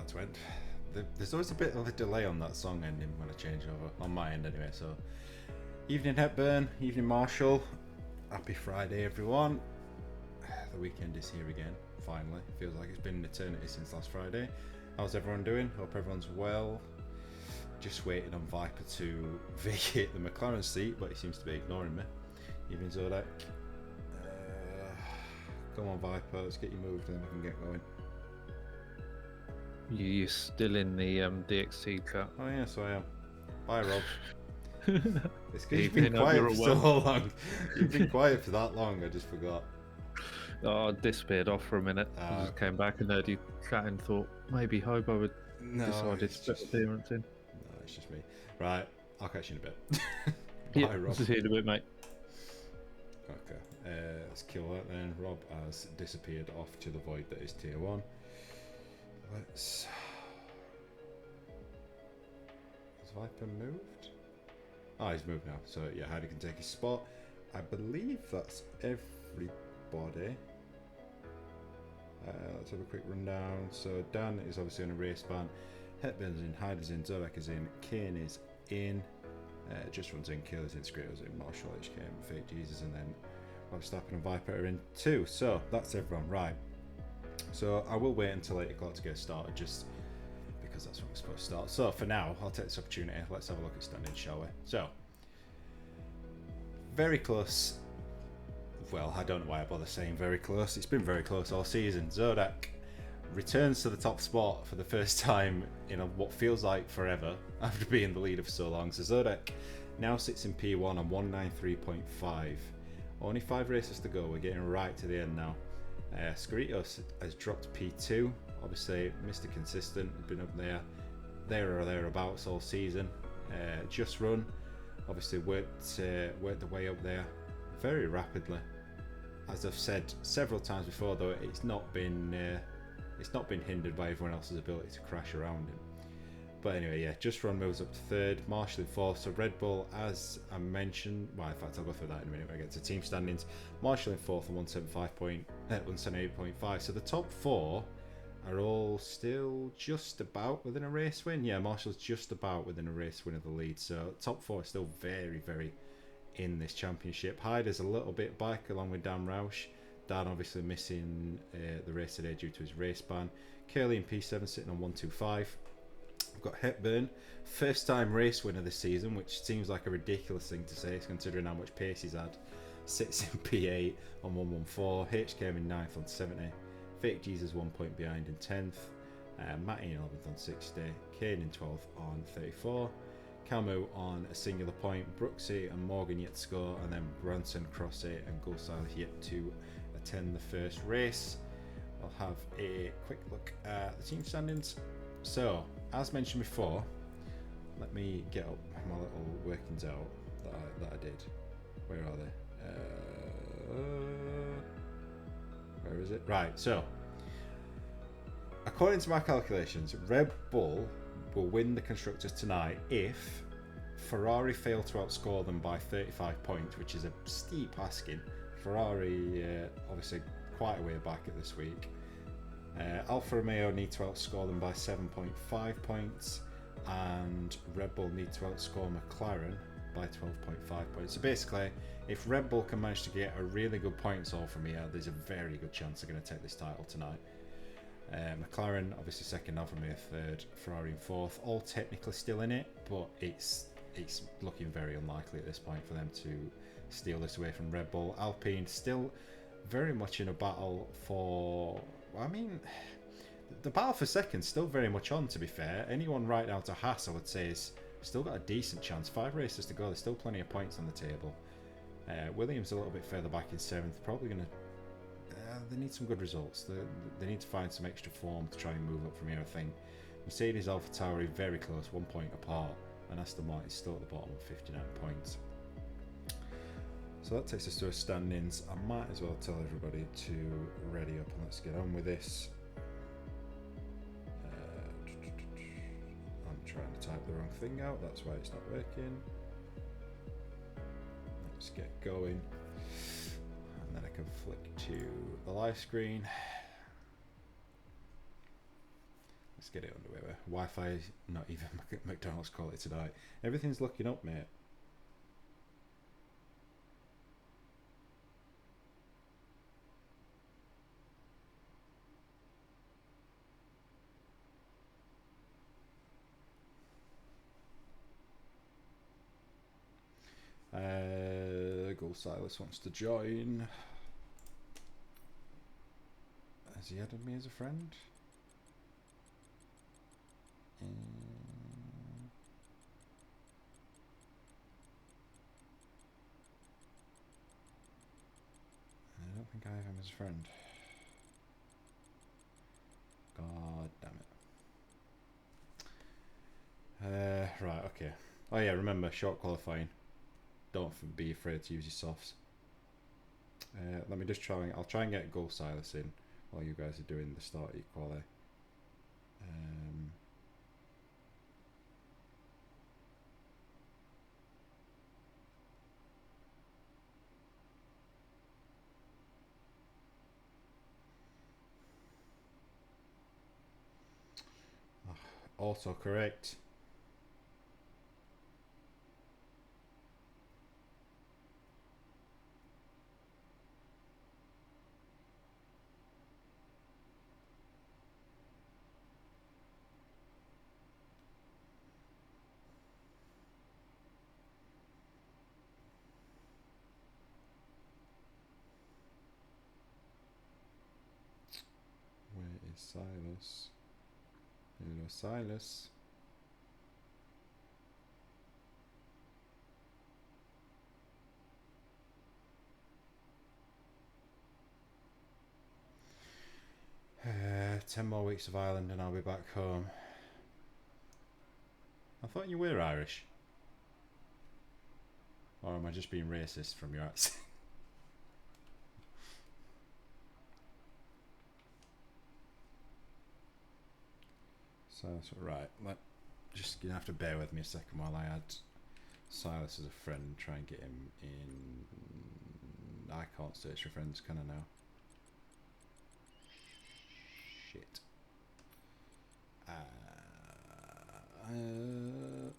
that went. There's always a bit of a delay on that song ending when I change over, on my end anyway. So, evening Hepburn, evening Marshall. Happy Friday, everyone. The weekend is here again, finally. Feels like it's been an eternity since last Friday. How's everyone doing? Hope everyone's well. Just waiting on Viper to vacate the McLaren seat, but he seems to be ignoring me. Evening Zodek. Come on Viper, let's get you moved and then we can get going. You're still in the DXT chat. Oh yes, I am. Bye Rob. It's because you've Evening, been quiet hope for you're so long. You've been quiet for that long, I just forgot. Oh, I disappeared off for a minute. I just came back and heard you chatting and thought maybe Hobo had decided to put appearance in. No, it's just me. Right, I'll catch you in a bit. Yeah, Bye Rob. see you in a bit, mate. Okay, let's kill that then. Rob has disappeared off to the void that is tier 1. Let's... Has Viper moved? Oh, he's moved now. So yeah, Heidi can take his spot. I believe that's everybody. Let's have a quick rundown. So Dan is obviously on a race ban. Hepburn's in, Heidi's in, Zolek is in, Kane is in, Just Runs in, Killer's in, Skrito's in, Marshall HK, Fake Jesus, and then Verstappen and Viper are in too. So that's everyone, right. So I will wait until 8 o'clock to get started, just because that's when we're supposed to start. So for now, I'll take this opportunity. Let's have a look at standings, shall we? So, very close. Well, I don't know why I bother saying very close. It's been very close all season. Zodak returns to the top spot for the first time in what feels like forever after being the leader for so long. So Zodak now sits in P1 on 193.5. Only 5 races to go. We're getting right to the end now. Skritos has dropped P2. Obviously, Mr. Consistent has been up there or thereabouts all season. Just Run, obviously worked the way up there very rapidly. As I've said several times before, though, it's not been hindered by everyone else's ability to crash around him. But anyway, yeah, Just Run moves up to 3rd, Marshall in 4th. So Red Bull, as I mentioned, well, in fact, I'll go through that in a minute when I get to team standings. Marshall in 4th on 178.5. So the top 4 are all still just about within a race win. Yeah, Marshall's just about within a race win of the lead. So top 4 are still very, very in this championship. Hyde is a little bit back along with Dan Roush. Dan obviously missing the race today due to his race ban. Curly in P7 sitting on 125. We've got Hepburn, first time race winner this season, which seems like a ridiculous thing to say considering how much pace he's had. Sits in P8 on 114. HK in 9th on 70. Fake Jesus 1 point behind in 10th. Matty in 11th on 60. Kane in 12th on 34. Camu on a singular point. Brooksy and Morgan yet to score. And then Branson, Crossy and Gulsal yet to attend the first race. I'll have a quick look at the team standings. So, as mentioned before, let me get up my little workings out that I did. Where are they? Where is it? Right, so according to my calculations, Red Bull will win the Constructors tonight if Ferrari fail to outscore them by 35 points, which is a steep asking. Ferrari obviously quite a way back at this week. Alfa Romeo need to outscore them by 7.5 points, and Red Bull need to outscore McLaren by 12.5 points. So basically, if Red Bull can manage to get a really good points haul from here, there's a very good chance they're going to take this title tonight. McLaren obviously second, Alfa Romeo third, Ferrari in fourth, all technically still in it, but it's looking very unlikely at this point for them to steal this away from Red Bull. Alpine still very much in a battle for... I mean, the battle for second's still very much on, to be fair. Anyone right now to Haas, I would say, is still got a decent chance. 5 races to go. There's still plenty of points on the table. Williams a little bit further back in 7th. Probably going to... they need some good results. They need to find some extra form to try and move up from here, I think. Mercedes, AlphaTauri, very close, 1 point apart. And Aston Martin is still at the bottom with 59 points. So that takes us to our standings. I might as well tell everybody to ready up and let's get on with this. I'm trying to type the wrong thing out, that's why it's not working. Let's get going. And then I can flick to the live screen. Let's get it underway. Wi-Fi, not even McDonald's quality tonight. Everything's looking up, mate. Gold Silas wants to join. Has he added me as a friend? I don't think I have him as a friend. God damn it. Right, okay. Oh yeah, remember, short qualifying. Don't be afraid to use your softs. Let me just try. I'll try and get Gold Silas in while you guys are doing the start equally. Also correct. Where is Silas? Hello, Silas. Uh, 10 more weeks of Ireland and I'll be back home. I thought you were Irish. Or am I just being racist from your accent? So that's right. Just gonna have to bear with me a second while I add Silas as a friend. Try and get him in. I can't search for friends, can I now? Shit.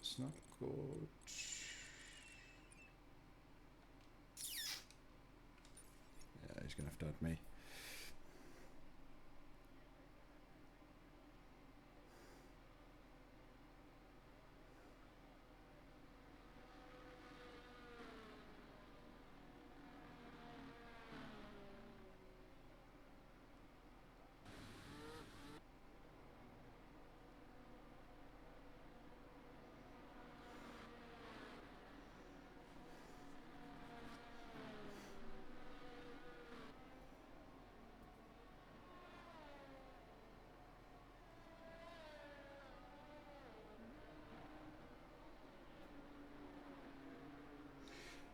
It's not good. Yeah, he's gonna have to add me.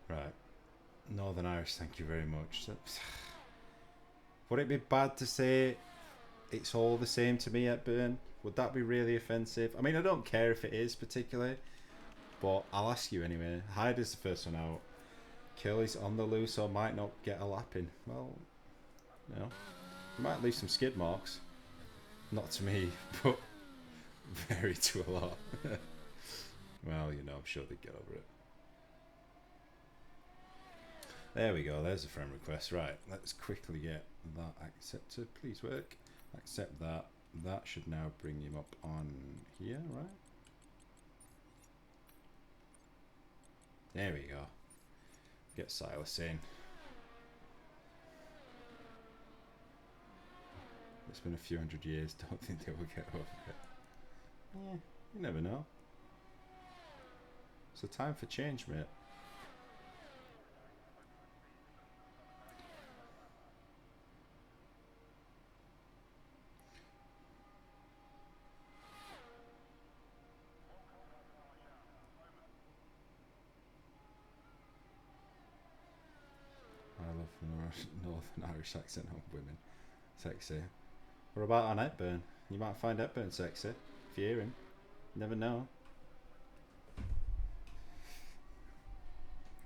Right. Northern Irish, thank you very much. Would it be bad to say it's all the same to me at Burn? Would that be really offensive? I mean, I don't care if it is particularly, but I'll ask you anyway. Hyde is the first one out. Curly's on the loose or might not get a lap in. Well, you know, you might leave some skid marks. Not to me, but very to a lot. Well, you know, I'm sure they'd get over it. There we go, there's a friend request. Right, let's quickly get that accepted. Please work. Accept that. That should now bring him up on here, right? There we go. Get Silas in. It's been a few hundred years, don't think they will get over it. Yeah, you never know. It's a time for change, mate. I love the Northern Irish accent on women. Sexy. What about on Hepburn? You might find Hepburn sexy if you hear him. Never know.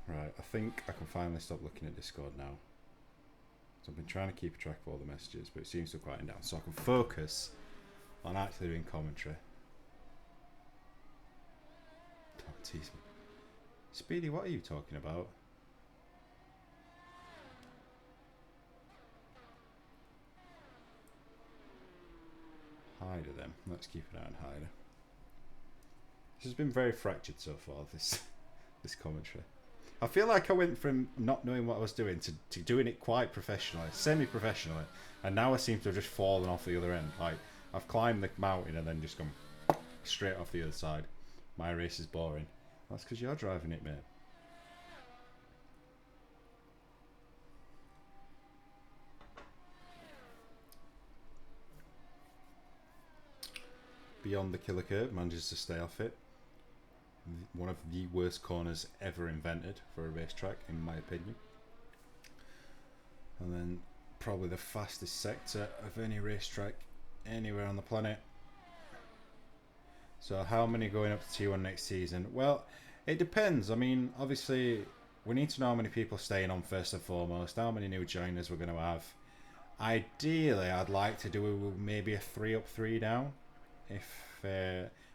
Right, I think I can finally stop looking at Discord now. So I've been trying to keep track of all the messages, but it seems to have quieted down. So I can focus I'm actually doing commentary. Don't tease me. Speedy, what are you talking about? Hyder then. Let's keep an eye on Hyder. This has been very fractured so far, this commentary. I feel like I went from not knowing what I was doing to doing it quite professionally, semi-professionally, and now I seem to have just fallen off the other end. Like, I've climbed the mountain and then just gone straight off the other side. My race is boring. That's because you're driving it, mate. Beyond the killer curb, manages to stay off it. One of the worst corners ever invented for a racetrack, in my opinion. And then probably the fastest sector of any racetrack anywhere on the planet. So how many going up to T1 next season? Well, it depends. I mean, obviously, we need to know how many people are staying on first and foremost, how many new joiners we're going to have. Ideally, I'd like to do maybe a 3 up, 3 down. If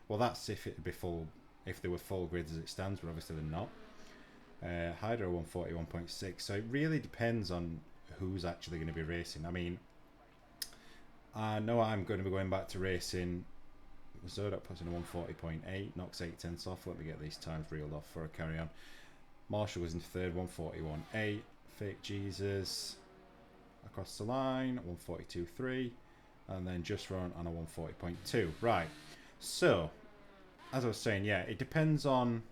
well, that's if it'd be full. If they were full grids as it stands, but obviously they're not. Hydra 141.6, so it really depends on who's actually going to be racing. I mean, I know I'm going to be going back to racing. Zodak puts in a 140.8, knocks 8/10 off. Let me get these times reeled off before I carry on. Marshall was in third, 141.8. Fake Jesus across the line, 142.3. And then Just Run on a 140.2. Right, so as I was saying, yeah, it depends on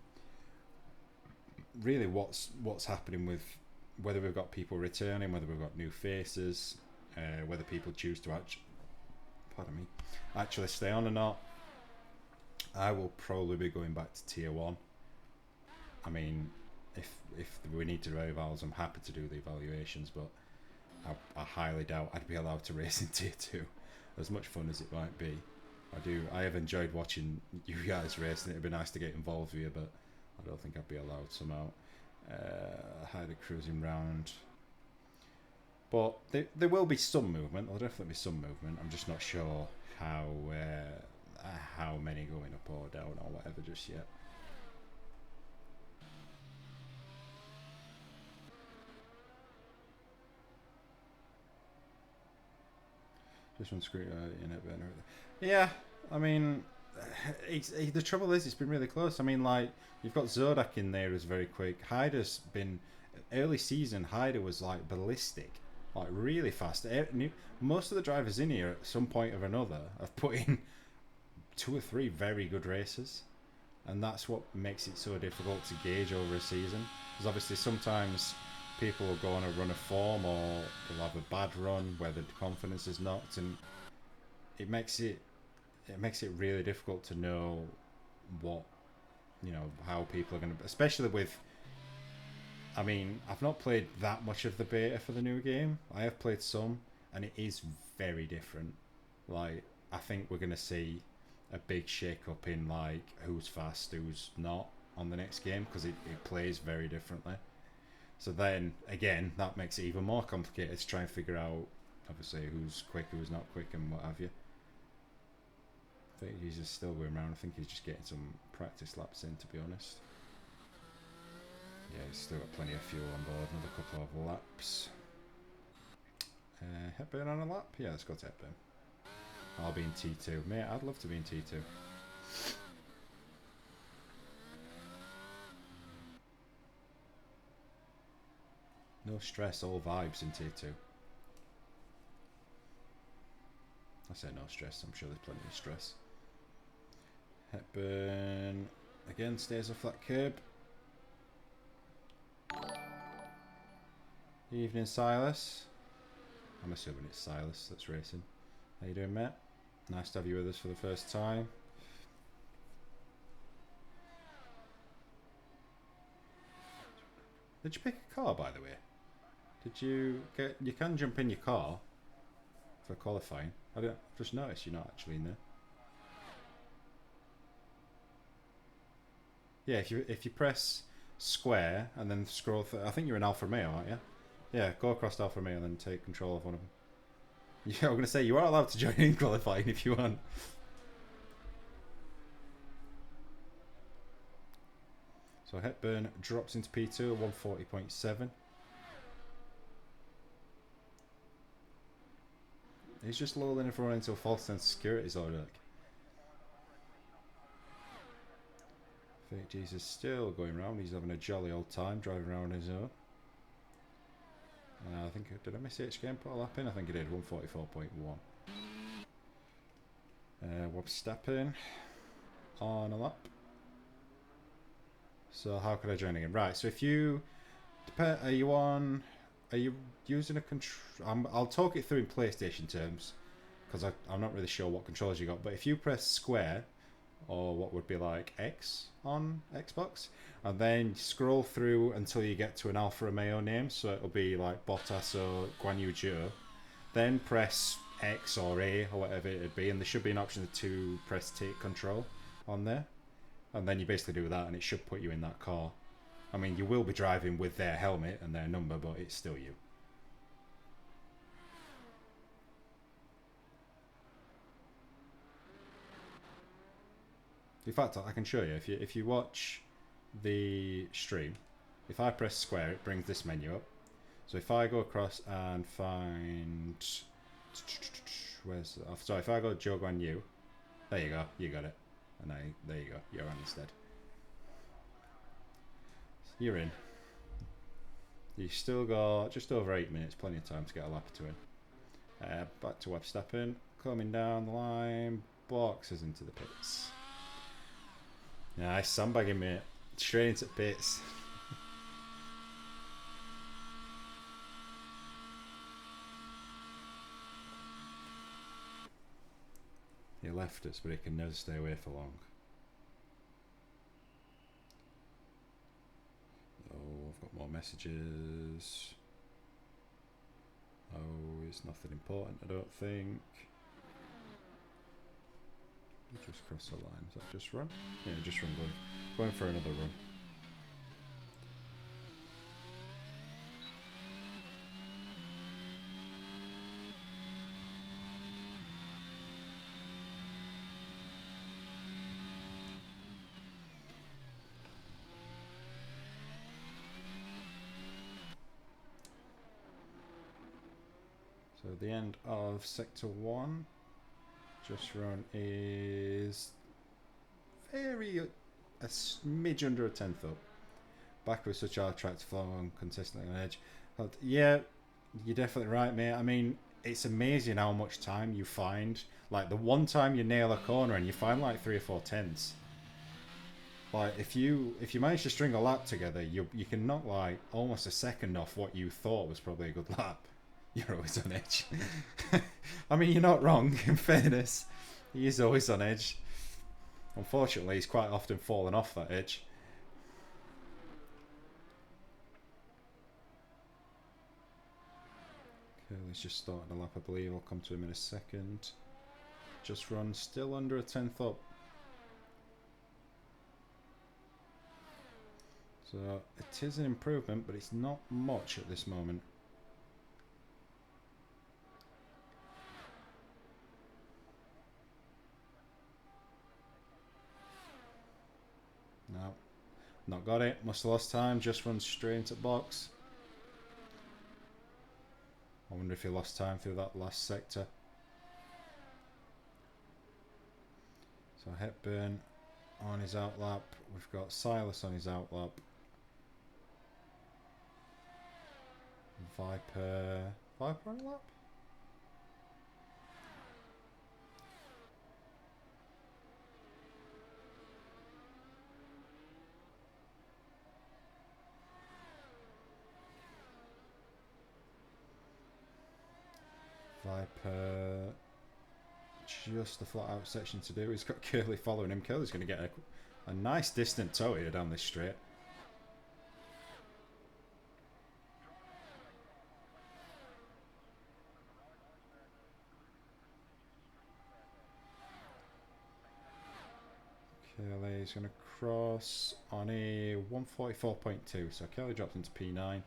really what's happening with whether we've got people returning, whether we've got new faces, whether people choose to actually stay on or not. I will probably be going back to tier 1. I mean, if we need to do evals, I'm happy to do the evaluations, but I highly doubt I'd be allowed to race in tier 2, as much fun as it might be. I have enjoyed watching you guys race, and it'd be nice to get involved with you, but I don't think I'd be allowed somehow. Hyder cruising round. But there will be some movement. There'll definitely be some movement. I'm just not sure how many going up or down or whatever just yet. Just one screen in it, yeah. I mean, the trouble is, it's been really close. I mean, like, you've got Zodak in there who's very quick. Hyder's been early season. Hyder was like ballistic, like really fast. Most of the drivers in here at some point or another have put in 2 or 3 very good races, and that's what makes it so difficult to gauge over a season. Because obviously sometimes people will go on a run of form, or they'll have a bad run where the confidence is knocked, and it makes it really difficult to know what, how people are going to, especially with, I mean, I've not played that much of the beta for the new game. I have played some, and it is very different. Like, I think we're going to see a big shake up in like who's fast, who's not on the next game, because it plays very differently. So then again, that makes it even more complicated to try and figure out, obviously, who's quick, who's not quick, and what have you. I think he's just still going around. I think he's just getting some practice laps in, to be honest. Yeah, he's still got plenty of fuel on board. Another couple of laps. Hepburn on a lap? Yeah, let's go to Hepburn. I'll be in T2. Mate, I'd love to be in T2. No stress, all vibes in T2. I say no stress, I'm sure there's plenty of stress. Hepburn again stays off that curb. Evening, Silas. I'm assuming it's Silas that's racing. How you doing, mate? Nice to have you with us for the first time. Did you pick a car, by the way? Did you get? You can jump in your car for qualifying. I just noticed you're not actually in there. Yeah, if you press square and then scroll through, I think you're in Alfa Romeo, aren't you? Yeah, go across to Alfa Romeo and then take control of one of them. Yeah, I'm going to say you are allowed to join in qualifying if you want. So Hepburn drops into P2 at 140.7. He's just lulling everyone into a false sense of security, Zordek. Fake Jesus still going round. He's having a jolly old time driving around his own. I think, did I miss HKM put a lap in? I think I did, 144.1. Verstappen on a lap. So how could I join again? Right, so if you... Are you using a control... I'll talk it through in PlayStation terms, because I'm not really sure what controllers you got, but if you press square, or what would be like X on Xbox, and then scroll through until you get to an Alfa Romeo name, so it'll be like Bottas or Guan Yu Zhou, then press X or A or whatever it'd be, and there should be an option to press take control on there, and then you basically do that and it should put you in that car. I mean, you will be driving with their helmet and their number, but it's still you. In fact, I can show you. If you watch the stream, if I press square, it brings this menu up. So if I go across and find... Sorry, if I go Zhou Guan Yu, there you go, you got it. And there you go, you're on instead. You're in. You've still got just over 8 minutes, plenty of time to get a lap or two in. Back to Verstappen, coming down the line, boxes into the pits. Nice sandbagging, mate. Straight into pits. He left us, but he can never stay away for long. Oh, I've got more messages. Oh, it's nothing important, I don't think. Just cross the line. Is that just run? Yeah, just run. Going for another run. So the end of sector 1. Just run is a smidge under a tenth up. Back with such hard track to flow on consistently on edge. But yeah, you're definitely right, mate. I mean, it's amazing how much time you find. Like the one time you nail a corner and you find like 3 or 4 tenths. Like if you manage to string a lap together, you can knock like almost a second off what you thought was probably a good lap. You're always on edge. I mean, you're not wrong, in fairness. He is always on edge. Unfortunately, he's quite often fallen off that edge. Okay, he's just starting a lap, I believe. I'll come to him in a second. Just run, still under a tenth up. So, it is an improvement, but it's not much at this moment. No, not got it. Must have lost time. Just run straight into box. I wonder if he lost time through that last sector. So Hepburn on his outlap. We've got Silas on his outlap. Viper on a lap? Viper, just a flat out section to do. He's got Curly following him. Curly's going to get a nice distant tow here down this straight. Curly's going to cross on a 144.2, so Curly drops into P9.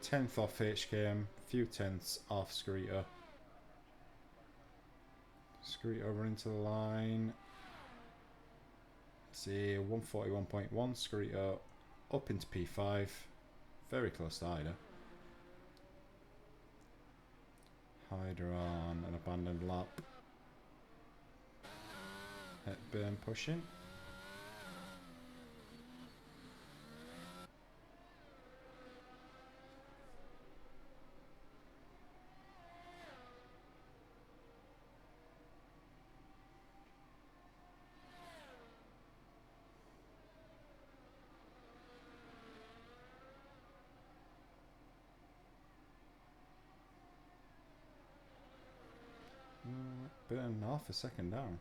10th off HKM, few tenths off Scarita. Scoot over into the line. Let's see, 141.1. Scoot up into P5. Very close to Hyder. Hyder on an abandoned lap. Hepburn pushing. Burn half a second down.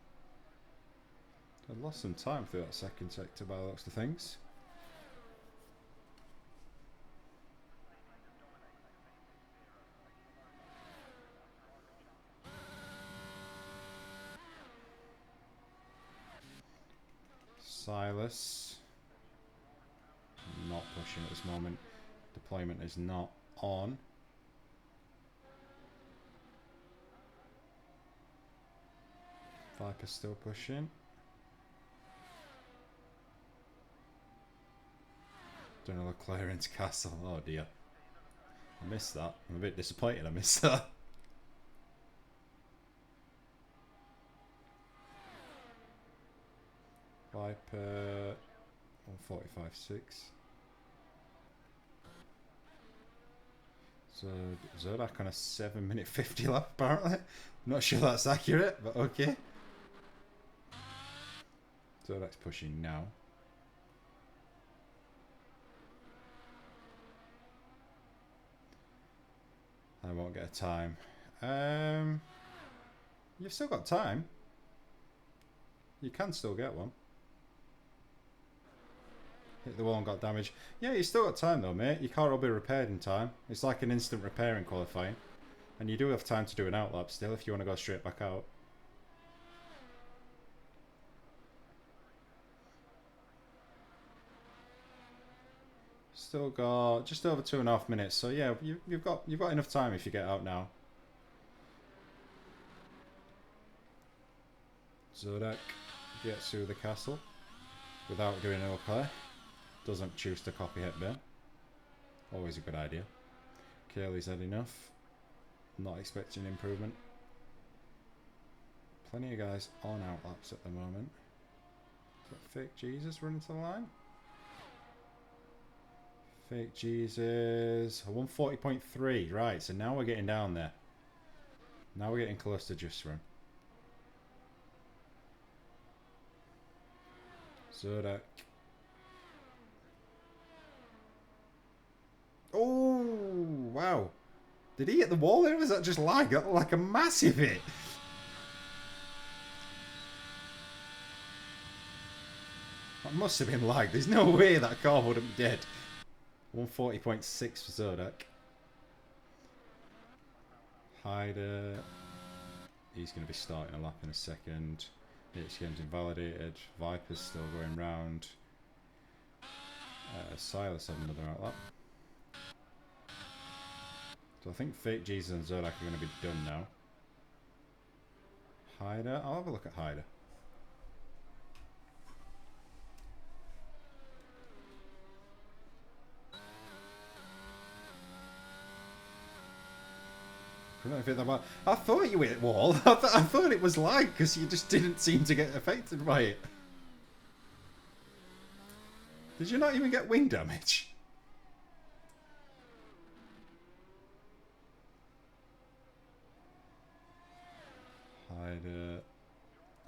I lost some time through that second sector by the looks of things. Silas not pushing at this moment. Deployment is not on. Viper's still pushing. Doing a little clearance castle. Oh dear. I missed that. I'm a bit disappointed I missed that. Viper 145.6. So Zodak on a 7-minute 50 lap apparently. I'm not sure that's accurate, but okay. Zodak's pushing now. I won't get a time. You've still got time. You can still get one. Hit the wall and got damage. Yeah, you still got time though, mate. Your car will be repaired in time. It's like an instant repair in qualifying. And you do have time to do an outlap still if you want to go straight back out. Still got just over 2.5 minutes. So yeah, you've got enough time if you get out now. Zodak gets through the castle without doing an clear. Doesn't choose to copy Hepburn. Always a good idea. Curly's had enough. Not expecting improvement. Plenty of guys on outlaps at the moment. Is that Fake Jesus running to the line? Fake Jesus. 140.3. Right, so now we're getting down there. Now we're getting close to just run. Zodak. Oh, wow. Did he hit the wall there? Was that just lag? That looked like a massive hit. That must have been lag. There's no way that car wouldn't be dead. 140.6 for Zodak. Hyder. He's going to be starting a lap in a second. HKM's invalidated. Viper's still going round. Silas had another outlap. So I think Fake Jesus and Zodak are going to be done now. Hyder. I'll have a look at Hyder. I thought you hit wall. I thought it was lag because you just didn't seem to get affected by it. Did you not even get wing damage?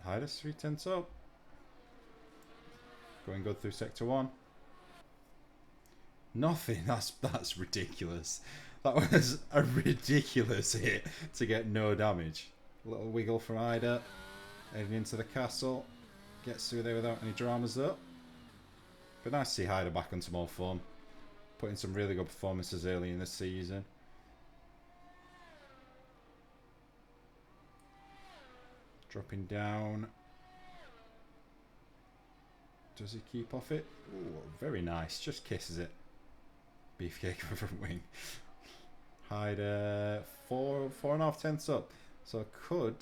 Hyder's 3/10 up. Going good through sector 1. Nothing. That's ridiculous. That was a ridiculous hit to get no damage. A little wiggle from Ida. Heading into the castle. Gets through there without any dramas though. But nice to see Hyder back on some more form. Putting some really good performances early in the season. Dropping down. Does he keep off it? Ooh, very nice. Just kisses it. Beefcake for front wing. Hyder 4.5 tenths up. So could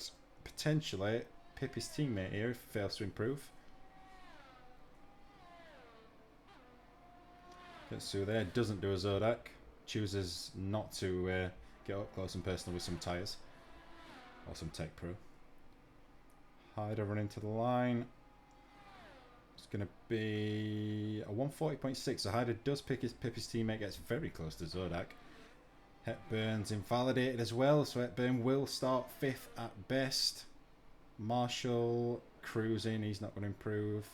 potentially pip his teammate here if he fails to improve. Gets through there, doesn't do a Zodak. Chooses not to get up close and personal with some tyres. Or some Tech Pro. Hyder run into the line. It's going to be a 140.6. So Hyder does pip his teammate, gets very close to Zodak. Hepburn's invalidated as well, so Hepburn will start 5th at best. Marshall cruising, he's not going to improve.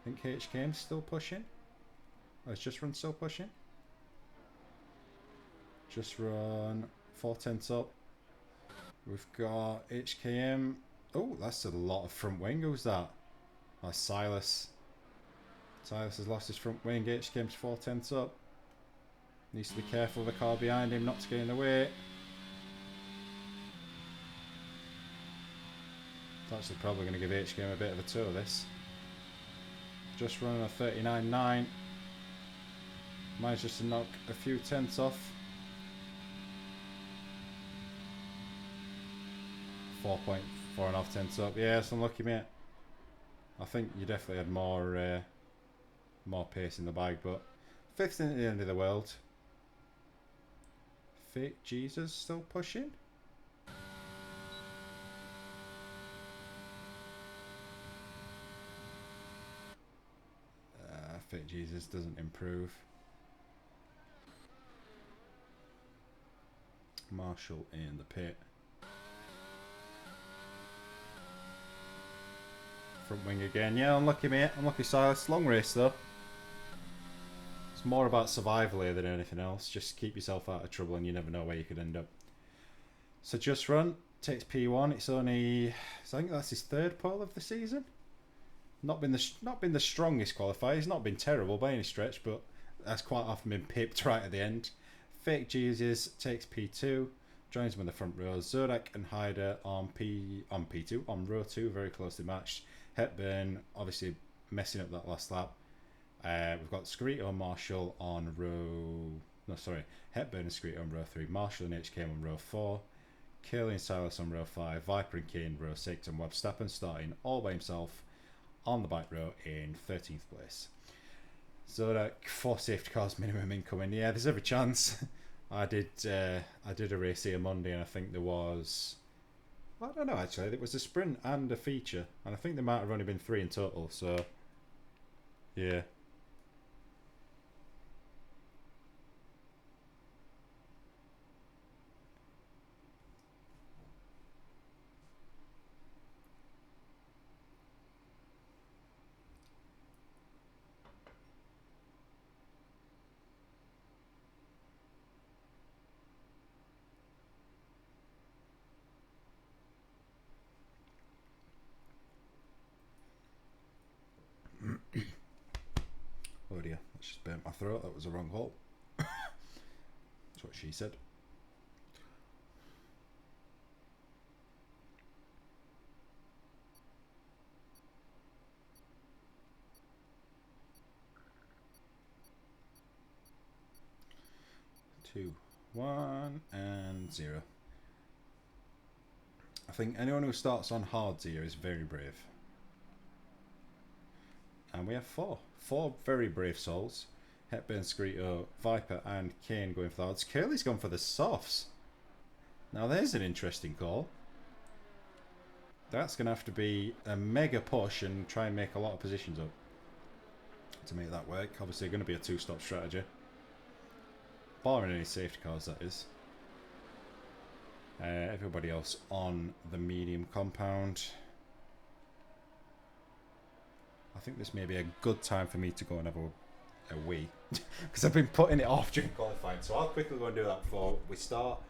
I think HKM's still pushing. Oh, is Just Run still pushing? Just Run 4/10 up. We've got HKM. Oh, that's a lot of front wing. Who's that? That's Silas. Silas has lost his front wing. HKM's 4/10 up. Needs to be careful of the car behind him not to get in the way. It's actually probably going to give HKM a bit of a tour, this. Just running a 39.9. Managed just to knock a few tenths off. 4.4.5 tenths up. Yeah, it's unlucky, mate. I think you definitely had more pace in the bike, but 5th isn't the end of the world. Fake Jesus still pushing. Fake Jesus doesn't improve. Marshall in the pit. Front wing again. Yeah, unlucky, mate. Unlucky, Silas. Long race, though. It's more about survival here than anything else. Just keep yourself out of trouble and you never know where you could end up. So Just Run takes P1. It's only... I think that's his 3rd pole of the season. Not been the strongest qualifier. He's not been terrible by any stretch, but that's quite often been pipped right at the end. Fake Jesus takes P2. Joins him in the front row. Zodak and Hyder on P2. On row 2, very closely matched. Hepburn obviously messing up that last lap. We've got Scarito and Marshall on row... No, sorry. Hepburn and Scarito on row 3. Marshall and HK on row 4. Curley and Silas on row 5. Viper and Kane row 6. And Webb Stappen starting all by himself on the bike row in 13th place. Zodak, 4 safety cars minimum incoming. Yeah, there's every chance. I did a race here Monday and I think there was... I don't know actually. It was a sprint and a feature. And I think there might have only been 3 in total. So, yeah. Oh dear, that just burnt my throat. That was the wrong hole. That's what she said. Two, 1 and 0. I think anyone who starts on hards here is very brave. And we have 4 very brave souls. Hepburn, Scarito, Viper and Kane going for the hards. Curley's gone for the softs. Now there's an interesting call. That's going to have to be a mega push and try and make a lot of positions up to make that work. Obviously going to be a 2-stop strategy. Barring any safety cars, that is. Everybody else on the medium compound. I think this may be a good time for me to go and have a wee. Because I've been putting it off during qualifying. So I'll quickly go and do that before we start.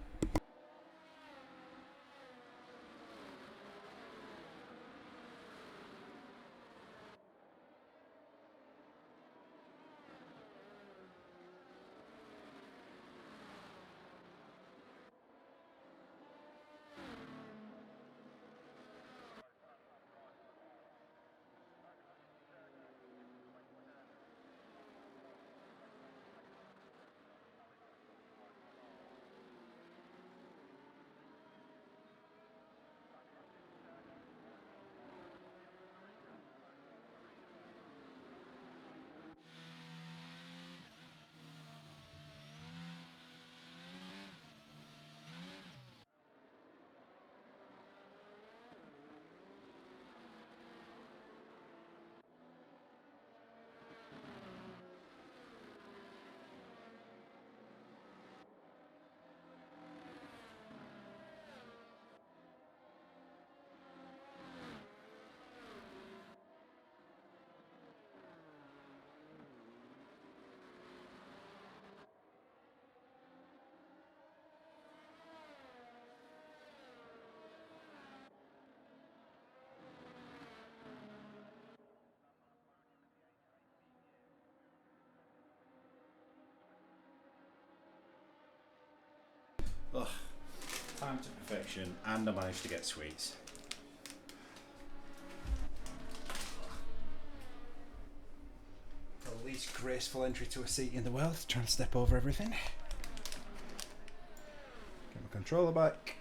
time to perfection, and I managed to get sweets. The least graceful entry to a seat in the world, trying to step over everything. Get my controller back.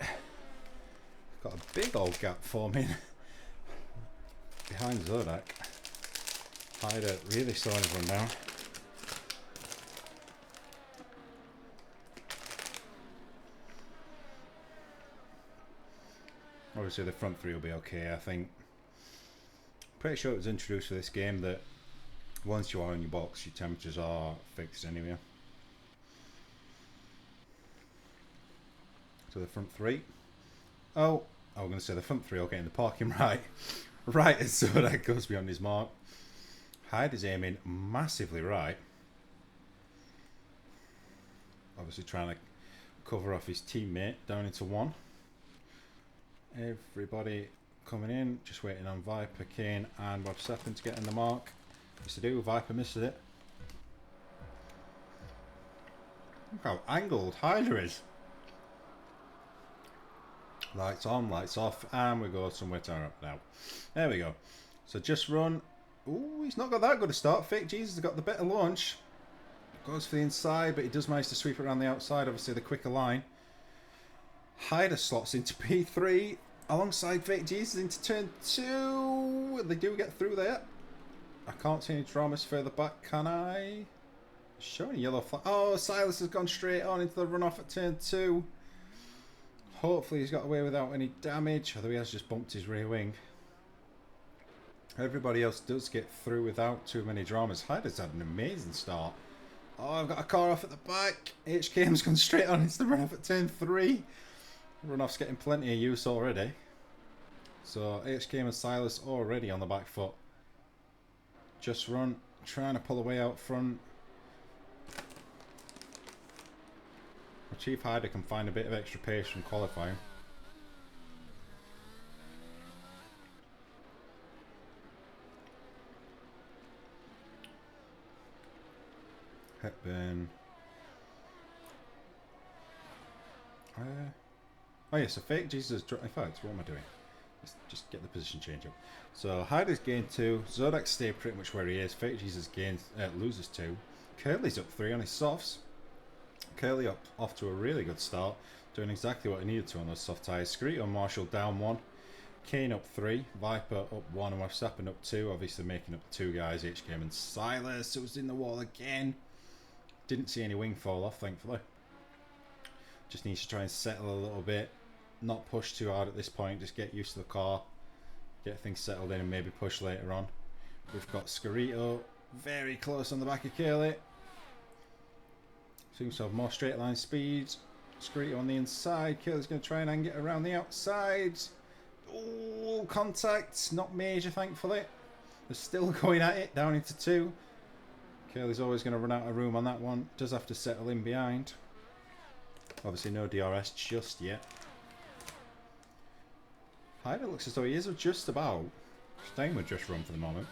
Got a big old gap forming behind Zodak. Hyder really slowing everyone down. Obviously the front three will be okay, I think. Pretty sure it was introduced for this game that once you are in your box, your temperatures are fixed anyway. So the front three. Oh, I was going to say the front three will get in the parking right. Right as Zodak goes beyond his mark. Hyde is aiming massively right. Obviously trying to cover off his teammate down into one. Everybody coming in, just waiting on Viper, Kane and Websteppen to get in the mark. Yes to do, Viper misses it. Look how angled Hyder is. Lights on, lights off, and we go somewhere to up now. There we go. So just run. Ooh, he's not got that good a start. Fake Jesus has got the better launch. Goes for the inside, but he does manage to sweep it around the outside. Obviously the quicker line. Hyder slots into P3 alongside Fake Jesus into turn 2. They do get through there. I can't see any dramas further back, can I? Showing a yellow flag. Oh, Silas has gone straight on into the runoff at turn 2. Hopefully he's got away without any damage, although he has just bumped his rear wing. Everybody else does get through without too many dramas. Hyder's had an amazing start. Oh, I've got a car off at the back. HKM's gone straight on into the runoff at turn 3. Runoff's getting plenty of use already. So HKM and Silas already on the back foot. Just run, trying to pull away out front. Chief Hyder can find a bit of extra pace from qualifying. Hepburn. Oh yeah, so Fake Jesus. In fact, what am I doing? Let's just get the position change up. So Hyder's gained 2. Zodak's stayed pretty much where he is. Fake Jesus gains, loses 2. Curly's up 3 on his softs. Curly off to a really good start, doing exactly what he needed to on those soft tyres. Screeto and Marshall down 1. Kane up 3. Viper up 1 and Websteppen up 2. Obviously making up 2 guys, HKM and Silas. It was in the wall again. Didn't see any wing fall off, thankfully. Just needs to try and settle a little bit. Not push too hard at this point. Just get used to the car. Get things settled in and maybe push later on. We've got Screeto very close on the back of Curly. Seems to have more straight line speed. Screeto on the inside. Curly's going to try and get around the outside. Oh, contact. Not major, thankfully. They're still going at it. Down into 2. Curly's always going to run out of room on that one. Does have to settle in behind. Obviously no DRS just yet. Hyder looks as though he is just about staying with just run for the moment.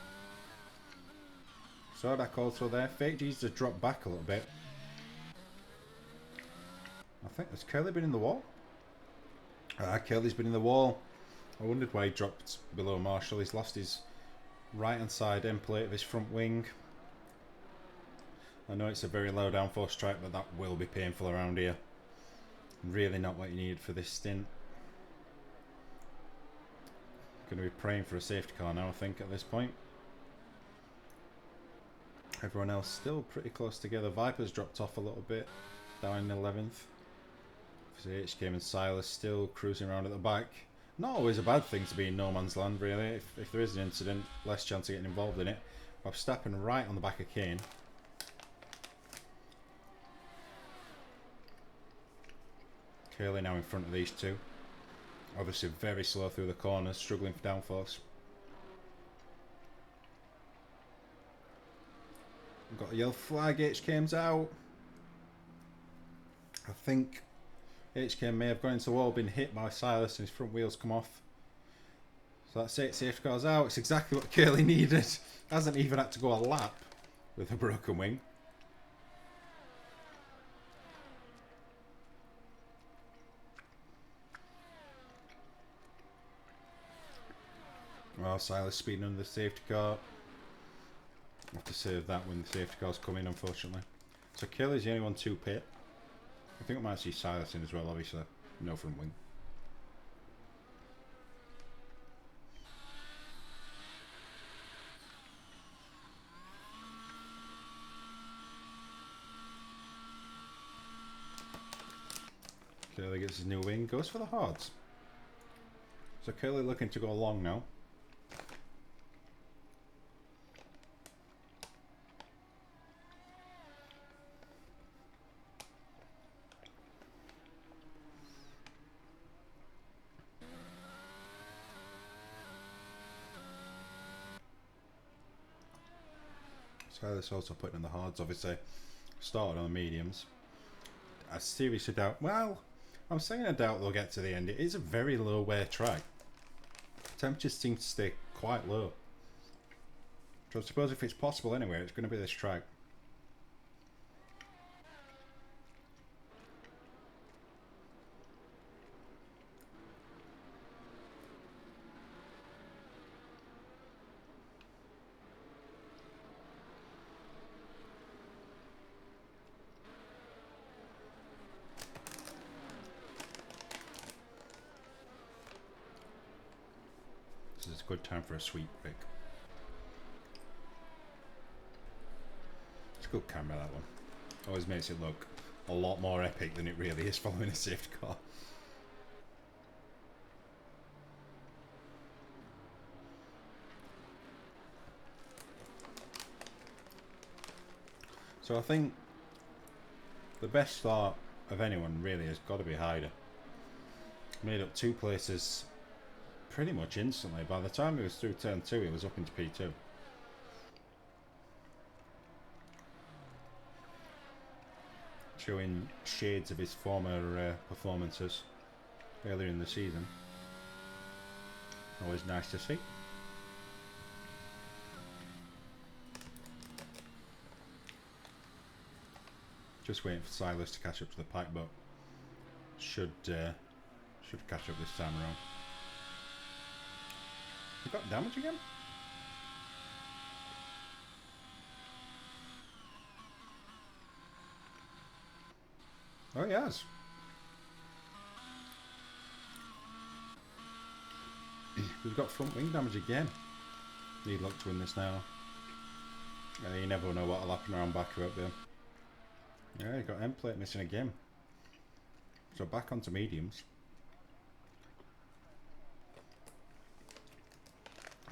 Zodak also there. Fake G's to drop back a little bit. I think, has Curly been in the wall? Curly's been in the wall. I wondered why he dropped below Marshall. He's lost his right hand side end plate of his front wing. I know it's a very low downforce track, but that will be painful around here. Really not what you need for this stint. Going to be praying for a safety car now, I think, at this point. Everyone else still pretty close together. Viper's dropped off a little bit, down in 11th. HKM and Silas still cruising around at the back. Not always a bad thing to be in no man's land, really. If there is an incident, less chance of getting involved in it. Websteppen right on the back of Kane. Curly now in front of these two. Obviously very slow through the corners, struggling for downforce. We've got a yellow flag, HKM's out. I think HKM may have gone into the wall, been hit by Silas and his front wheels come off. So that's it, safety car's out. It's exactly what Curly needed. Hasn't even had to go a lap with a broken wing. Oh, Silas speeding under the safety car. I'll have to save that when the safety cars come in, unfortunately. So Kelly's the only one to pit. I think we might see Silas in as well, obviously. No front wing. Curly gets his new wing, goes for the hards. So Curly looking to go long now. Silas also putting in the hards, obviously. Started on the mediums. I seriously doubt, well, I'm saying I doubt they'll get to the end. It is a very low wear track. Temperatures seem to stay quite low. So I suppose if it's possible anyway, it's going to be this track. This is a good time for a sweet break. It's a good camera, that one. Always makes it look a lot more epic than it really is following a safety car. So I think the best start of anyone really has got to be Hyder. Made up 2 places pretty much instantly. By the time he was through turn 2, he was up into P2. Showing shades of his former performances earlier in the season. Always nice to see. Just waiting for Silas to catch up to the pipe, but should catch up this time around. He got damage again? Oh, he has. We've got front wing damage again. Need luck to win this now. You never know what will happen around back up there. Yeah, you got end plate missing again. So back onto mediums.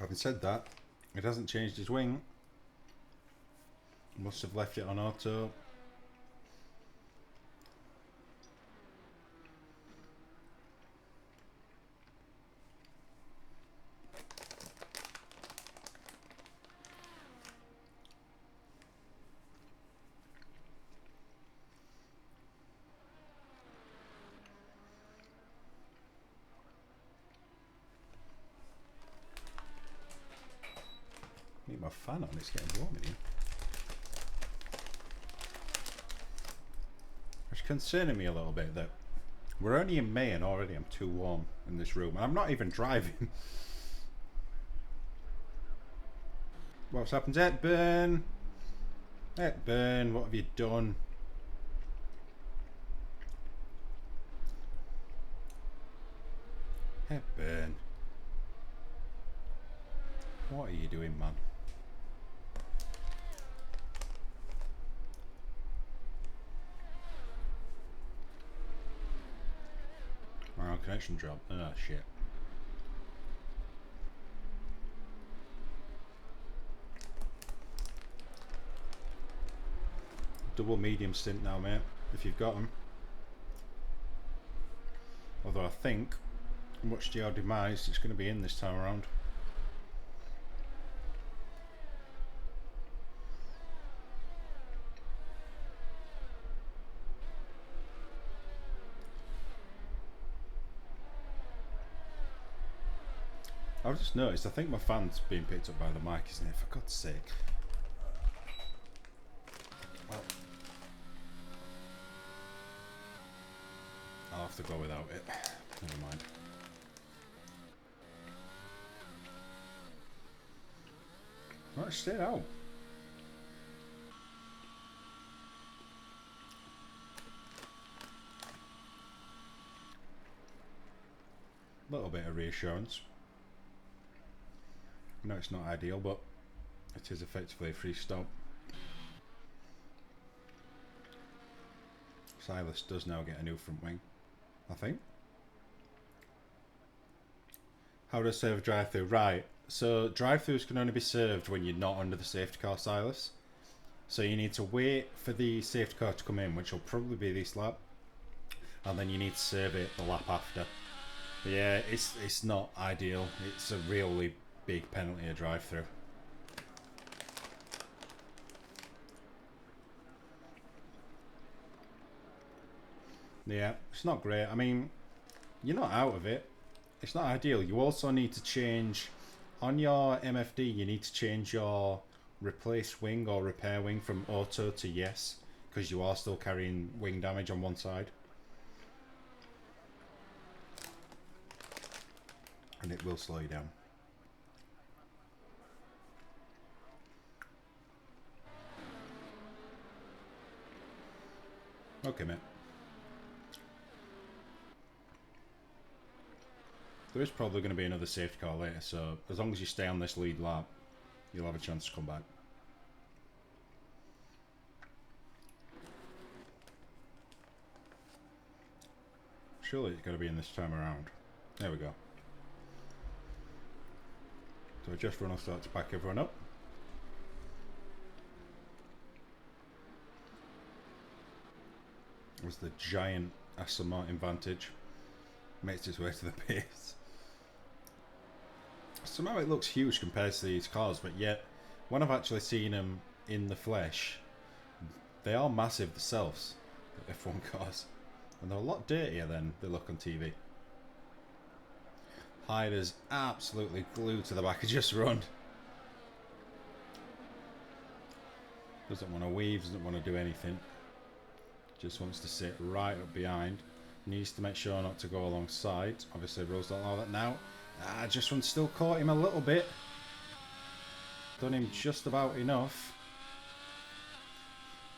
Having said that, it hasn't changed his wing. Must have left it on auto. Need my fan on, it's getting warm in here. It's concerning me a little bit that we're only in May and already I'm too warm in this room. And I'm not even driving. What's happened, Hepburn? Hepburn, what have you done? Hepburn. What are you doing, man? Wow, connection drop. Oh, shit. Double medium stint now, mate, if you've got them. Although I think, much to your demise, it's going to be in this time around. I've just noticed, I think my fan's being picked up by the mic, isn't it? For God's sake. Well, I'll have to go without it. Never mind. just stayed out. A little bit of reassurance. No, it's not ideal, but it is effectively a free stop. Silas does now get a new front wing, I think. How does serve drive-through? Right, so drive-throughs can only be served when you're not under the safety car, Silas. So you need to wait for the safety car to come in, which will probably be this lap, and then you need to serve it the lap after. Yeah, it's not ideal. It's a really big penalty to drive-through. Yeah, it's not great. I mean, you're not out of it. It's not ideal. You also need to change on your MFD. You need to change your replace wing or repair wing from auto to yes, because you are still carrying wing damage on one side, and it will slow you down. Okay, mate. There is probably going to be another safety car later, so as long as you stay on this lead lap, you'll have a chance to come back. Surely it's got to be in this time around. There we go. So just run, I'll start to back everyone up. As the giant Aston Martin Vantage makes its way to the base. Somehow it looks huge compared to these cars, but yet when I've actually seen them in the flesh, they are massive themselves, the F1 cars, and they're a lot dirtier than they look on TV. Hyder's absolutely glued to the back of Just Run. Doesn't want to weave, doesn't want to do anything. Just wants to sit right up behind. Needs to make sure not to go alongside. Obviously rules don't allow that now. Just Run still caught him a little bit. Done him just about enough.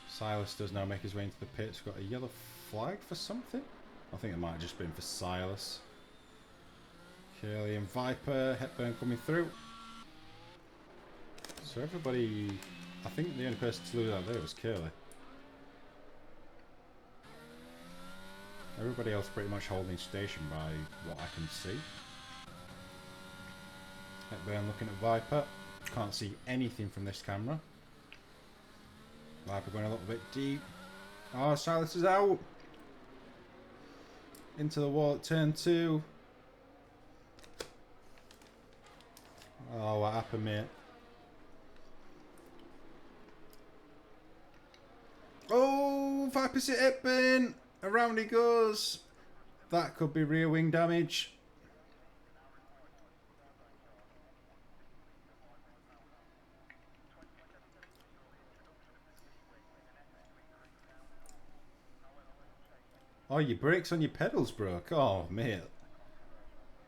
Silas does now make his way into the pits. Got a yellow flag for something? I think it might have just been for Silas. Curly and Viper, Hepburn coming through. So everybody, I think the only person to lose out there was Curly. Everybody else pretty much holding station by what I can see. Hepburn looking at Viper. Can't see anything from this camera. Viper going a little bit deep. Oh, Silas is out. Into the wall at turn 2. Oh, what happened, mate? Oh, Viper's hit Hepburn. Around he goes. That could be rear wing damage. Oh, your brakes on your pedals broke. Oh, mate.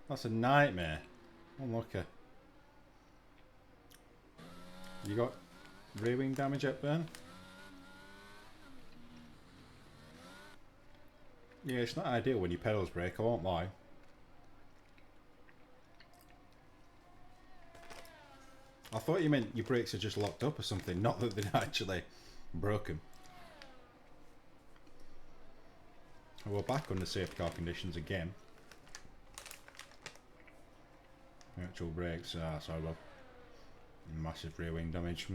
That's a nightmare. Unlucky. You got rear wing damage up, Ben? Yeah, it's not ideal when your pedals break, I won't lie. I thought you meant your brakes are just locked up or something, not that they're actually broken. We're back under safety car conditions again. Actual brakes, sorry Rob. Massive rear wing damage.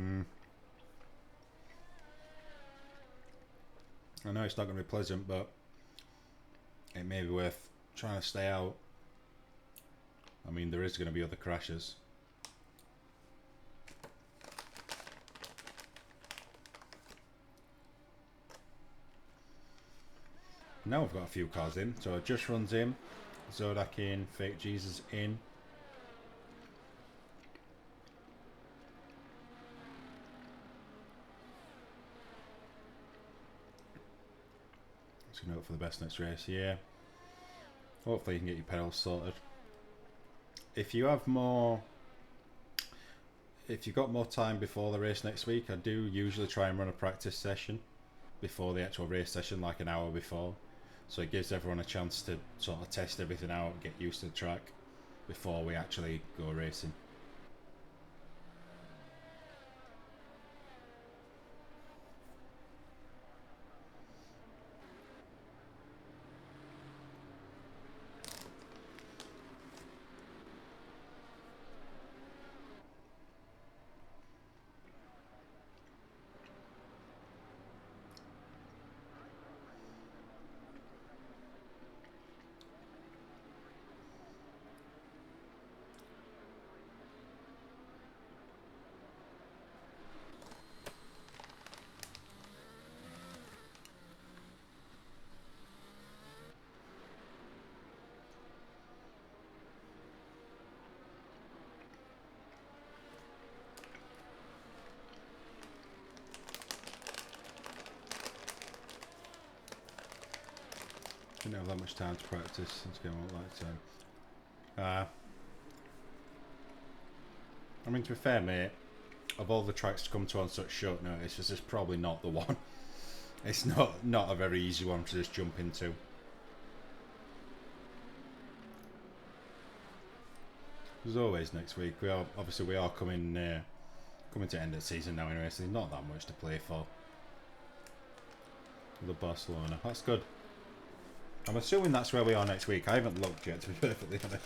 I know it's not going to be pleasant, but it may be worth trying to stay out. I mean, there is going to be other crashes. Now we've got a few cars in, so it just runs in. Zodak in, Fake Jesus in. Let's go for the best next race, yeah. Hopefully you can get your pedals sorted. If you have more if you've got more time before the race next week, I do usually try and run a practice session before the actual race session, like an hour before. So it gives everyone a chance to sort of test everything out, get used to the track before we actually go racing. Didn't have that much time to practice. It's going to like time. I mean, to be fair, mate, of all the tracks to come to on such short notice, this is probably not the one. It's not a very easy one to just jump into. As always, next week we are coming to end of the season now anyway, so there's not that much to play for. The Barcelona, that's good. I'm assuming that's where we are next week. I haven't looked yet, to be perfectly honest.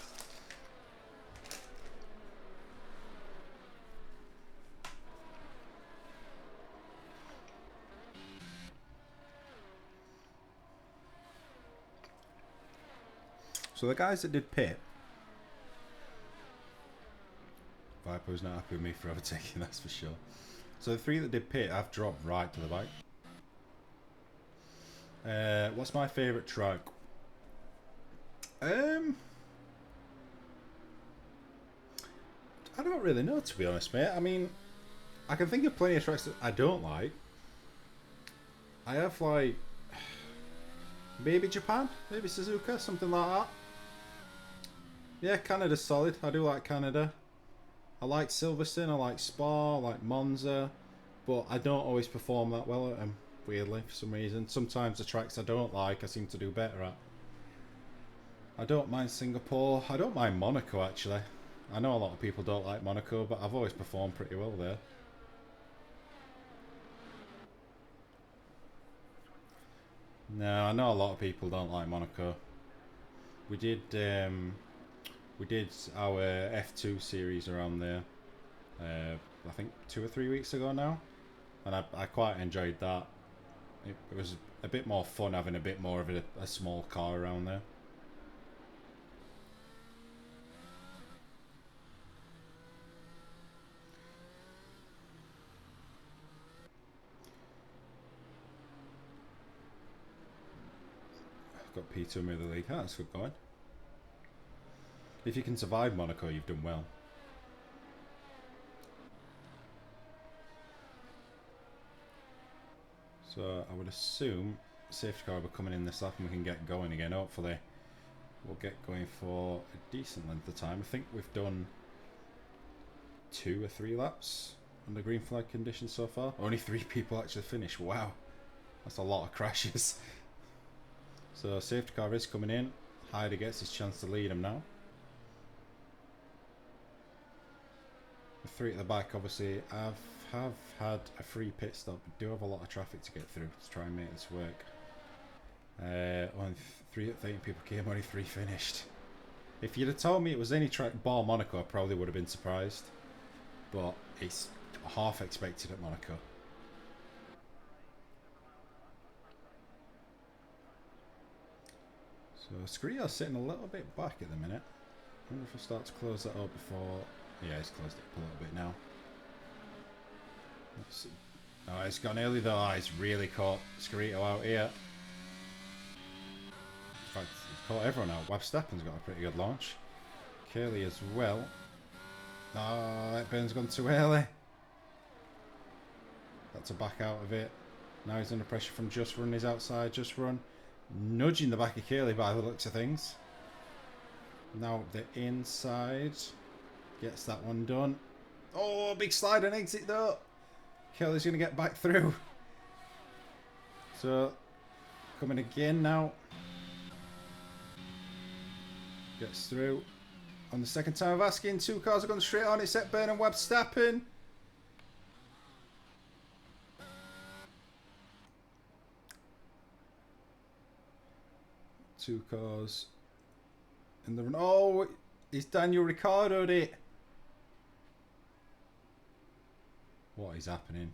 So the guys that did pit, Viper was not happy with me for overtaking, that's for sure. So the 3 that did pit, I've dropped right to the bike. What's my favourite track? I don't really know, to be honest, mate. I mean, I can think of plenty of tracks that I don't like. I have, like, maybe Japan, maybe Suzuka, something like that. Yeah, Canada's solid. I do like Canada. I like Silverstone, I like Spa, I like Monza, but I don't always perform that well at them, weirdly, for some reason. Sometimes the tracks I don't like, I seem to do better at. I don't mind Singapore. I don't mind Monaco, actually. I know a lot of people don't like Monaco, but I've always performed pretty well there. No, I know a lot of people don't like Monaco. We did our F2 series around there, I think 2 or 3 weeks ago now, and I quite enjoyed that. It was a bit more fun having a bit more of a small car around there. I've got P2 in the league. Oh, that's good going. If you can survive Monaco, you've done well. So I would assume safety car will be coming in this lap and we can get going again. Hopefully we'll get going for a decent length of time. I think we've done 2 or 3 laps under green flag conditions so far. Only 3 people actually finished. Wow, that's a lot of crashes. So safety car is coming in. Hyder gets his chance to lead him now. The 3 at the back, obviously, have had a free pit stop. We do have a lot of traffic to get through to try and make this work. Only 13 people came, only 3 finished. If you'd have told me it was any track bar Monaco, I probably would have been surprised. But it's half expected at Monaco. So Skria's sitting a little bit back at the minute. I wonder if I start to close that up before... Yeah, he's closed it up a little bit now. Let's see. Oh, it's gone early though. Oh, he's really caught Scarito out here. In fact, he's caught everyone out. Websteppen's got a pretty good launch. Curly as well. Oh, that Ben's gone too early. Got to back out of it. Now he's under pressure from Just Run. He's outside Just Run. Nudging the back of Curly by the looks of things. Now the inside. Gets that one done. Oh, big slide and exit though. Kelly's going to get back through. So, coming again now. Gets through. On the second time of asking, 2 cars are going straight on. It's Hepburn and Verstappen. Two cars in the run. Oh, it's Daniel Ricciardo'd it. What is happening?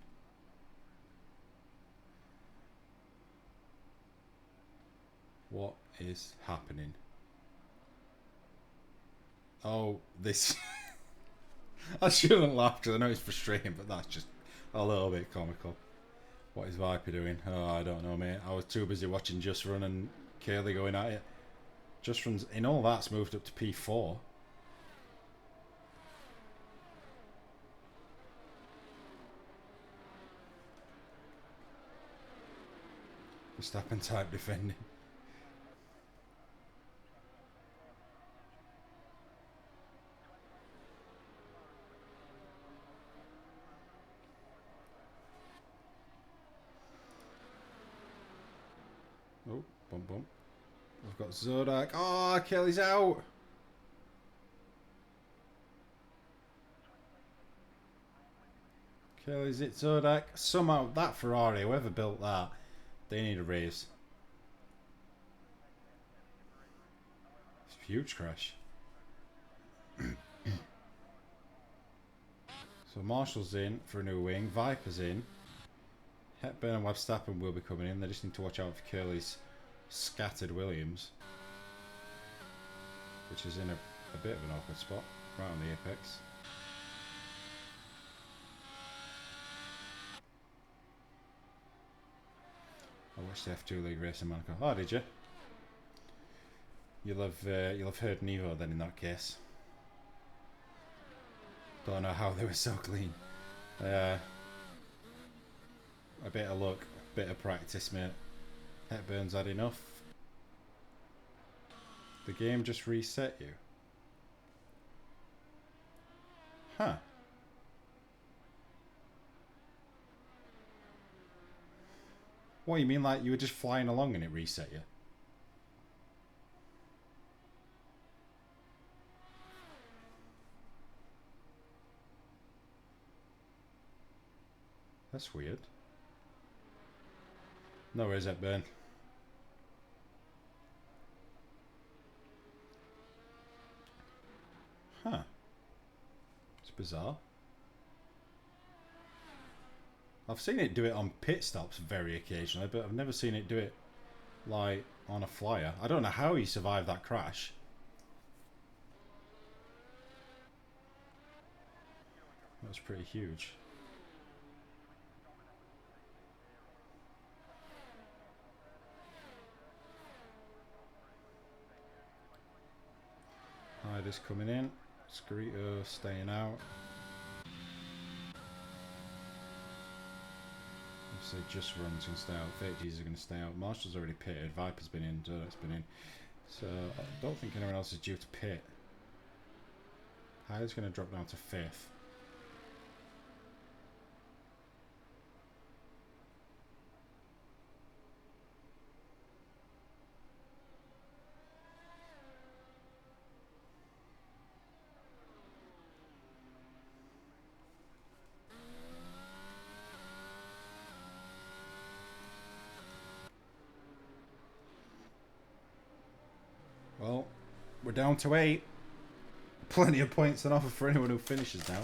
What is happening? Oh, this... I shouldn't laugh because I know it's frustrating, but that's just a little bit comical. What is Viper doing? Oh, I don't know, mate. I was too busy watching Just Run and Kaylee going at it. Just Run's in all that's moved up to P4. Verstappen type defending. Oh, bump bump. We've got Zodak. Oh, Kelly's out. Kelly's it, Zodak. Somehow that Ferrari, whoever built that, they need a raise. It's a huge crash. So Marshall's in for a new wing. Viper's in. Hepburn and Verstappen will be coming in. They just need to watch out for Curly's scattered Williams, which is in a bit of an awkward spot, right on the apex. I watched the F2 League race in Monaco. Oh, did you? You'll have heard Nevo then in that case. Don't know how they were so clean. A bit of luck, bit of practice, mate. Hepburn's had enough. The game just reset you. Huh. What, you mean like you were just flying along and it reset you? That's weird. No worries, Hepburn. Huh. It's bizarre. I've seen it do it on pit stops very occasionally, but I've never seen it do it like on a flyer. I don't know how he survived that crash. That was pretty huge. Hyder's coming in. Scarito staying out. So Just Run's going to stay out. Fake Jesus are going to stay out. Marshall's already pitted. Viper's been in. Durdak's been in. So I don't think anyone else is due to pit. Hyder's going to drop down to 5th. Well, we're down to 8. Plenty of points on offer for anyone who finishes now.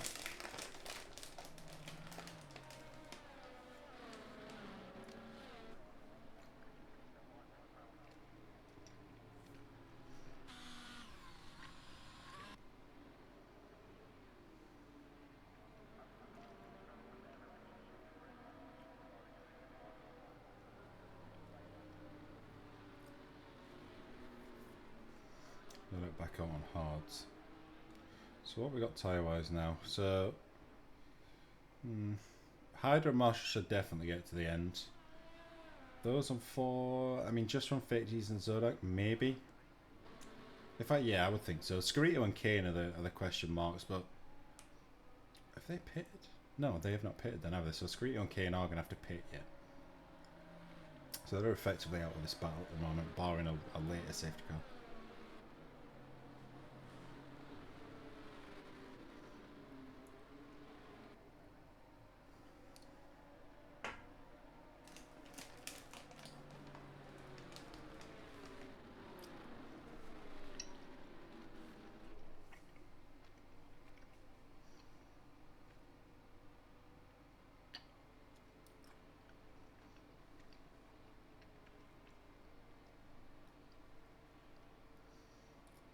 Look back on hards. So what we got tyre wise now? So Hydra and Marshall should definitely get to the end. Those on 4, I mean, just from Ficties and Zodak, maybe. In fact, yeah, I would think so. Scarito and Kane are the question marks, but they pitted? No, they have not pitted then, have they? So Screety and Kane are going to have to pit yet. So they're effectively out of this battle at the moment, barring a later safety car.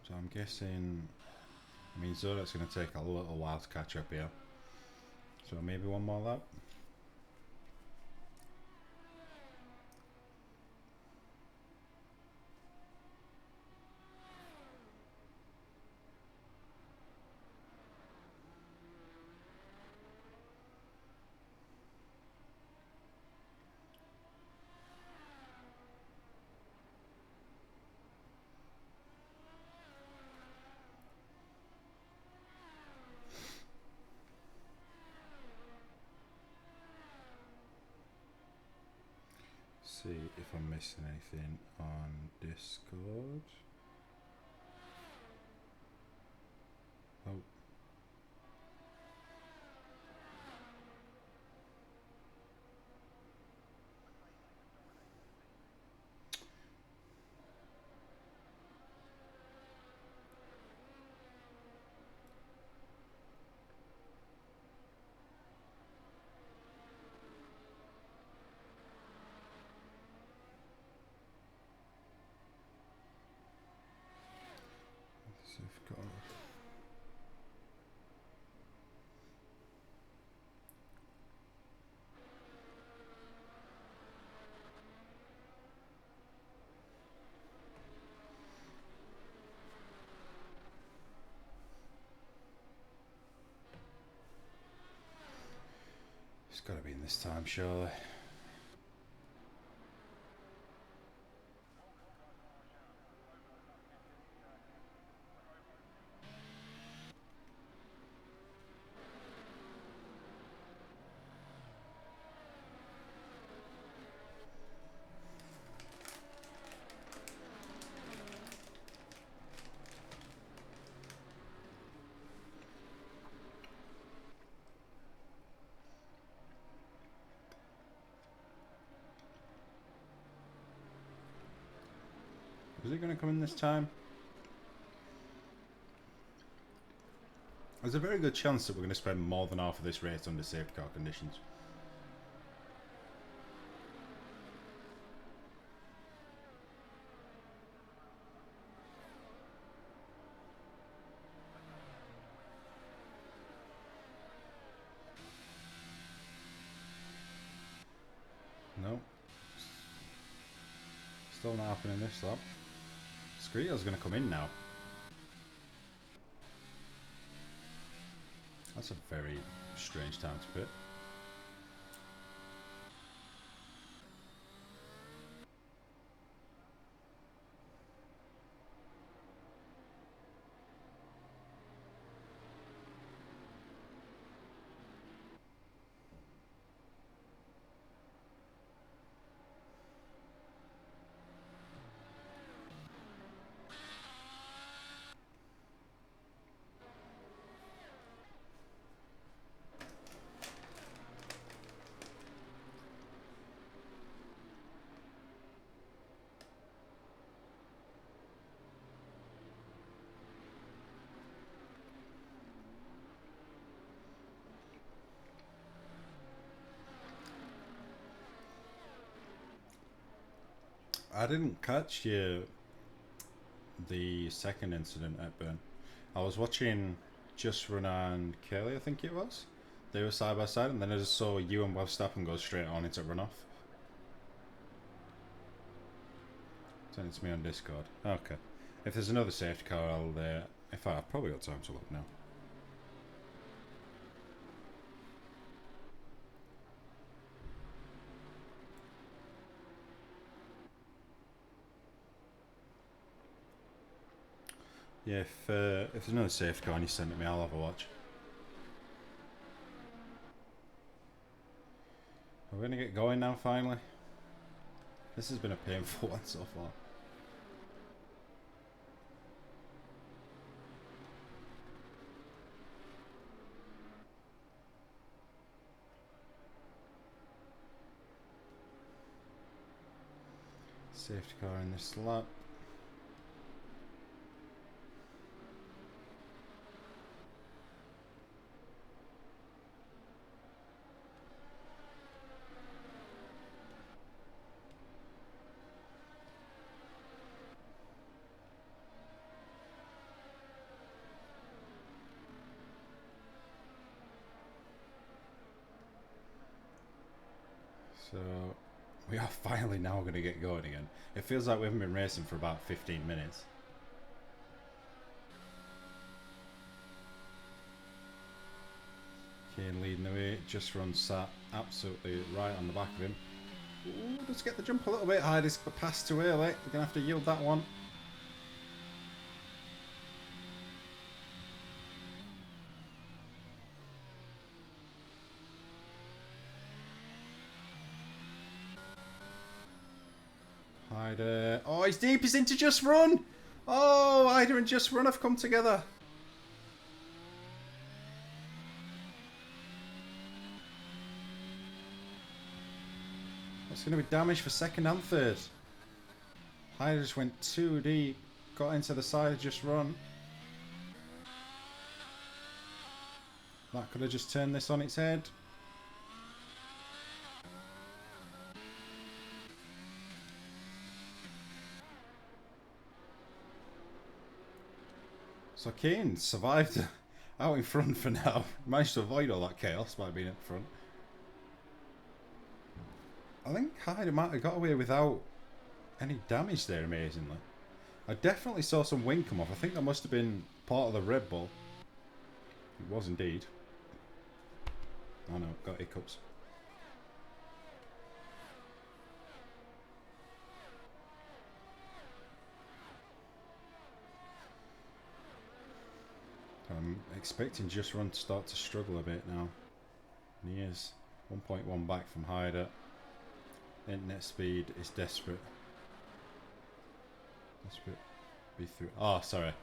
So I'm guessing, I mean, Zodak's going to take a little while to catch up here. So maybe one more lap. See if I'm missing anything on Discord. Oh. Safeguard. It's got to be in this time, surely. Is it going to come in this time? There's a very good chance that we're going to spend more than half of this race under safety car conditions. No. Still not happening this lap. Screeto's going to come in now. That's a very strange time to pit. I didn't catch the second incident at Burn. I was watching Just Run and Kelly, I think it was. They were side by side, and then I just saw you and Verstappen go straight on into runoff. Send it to me on Discord. Okay. If there's another safety car, I'll. In fact, I've probably got time to look now. Yeah, if there's another safety car and you send it me, I'll have a watch. We're going to get going now, finally. This has been a painful one so far. Safety car in this lap. So we are finally now going to get going again. It feels like we haven't been racing for about 15 minutes. Kane leading the way, Just Run sat absolutely right on the back of him. Ooh, let's get the jump a little bit high. This pass too early. We're going to have to yield that one. Hyder. Oh, he's deep. He's into Just Run. Oh, Hyder and Just Run have come together. That's going to be damage for second and third. Hyder just went too deep. Got into the side of Just Run. That could have just turned this on its head. So Kane survived out in front for now. Managed to avoid all that chaos by being at the front. I think Hyder might have got away without any damage there, amazingly. I definitely saw some wing come off. I think that must have been part of the Red Bull. It was indeed. Oh no, got hiccups. I'm expecting Just Run to start to struggle a bit now. And he is 1.1 back from Hyder. Internet speed is desperate. Desperate. Be through. Oh, sorry.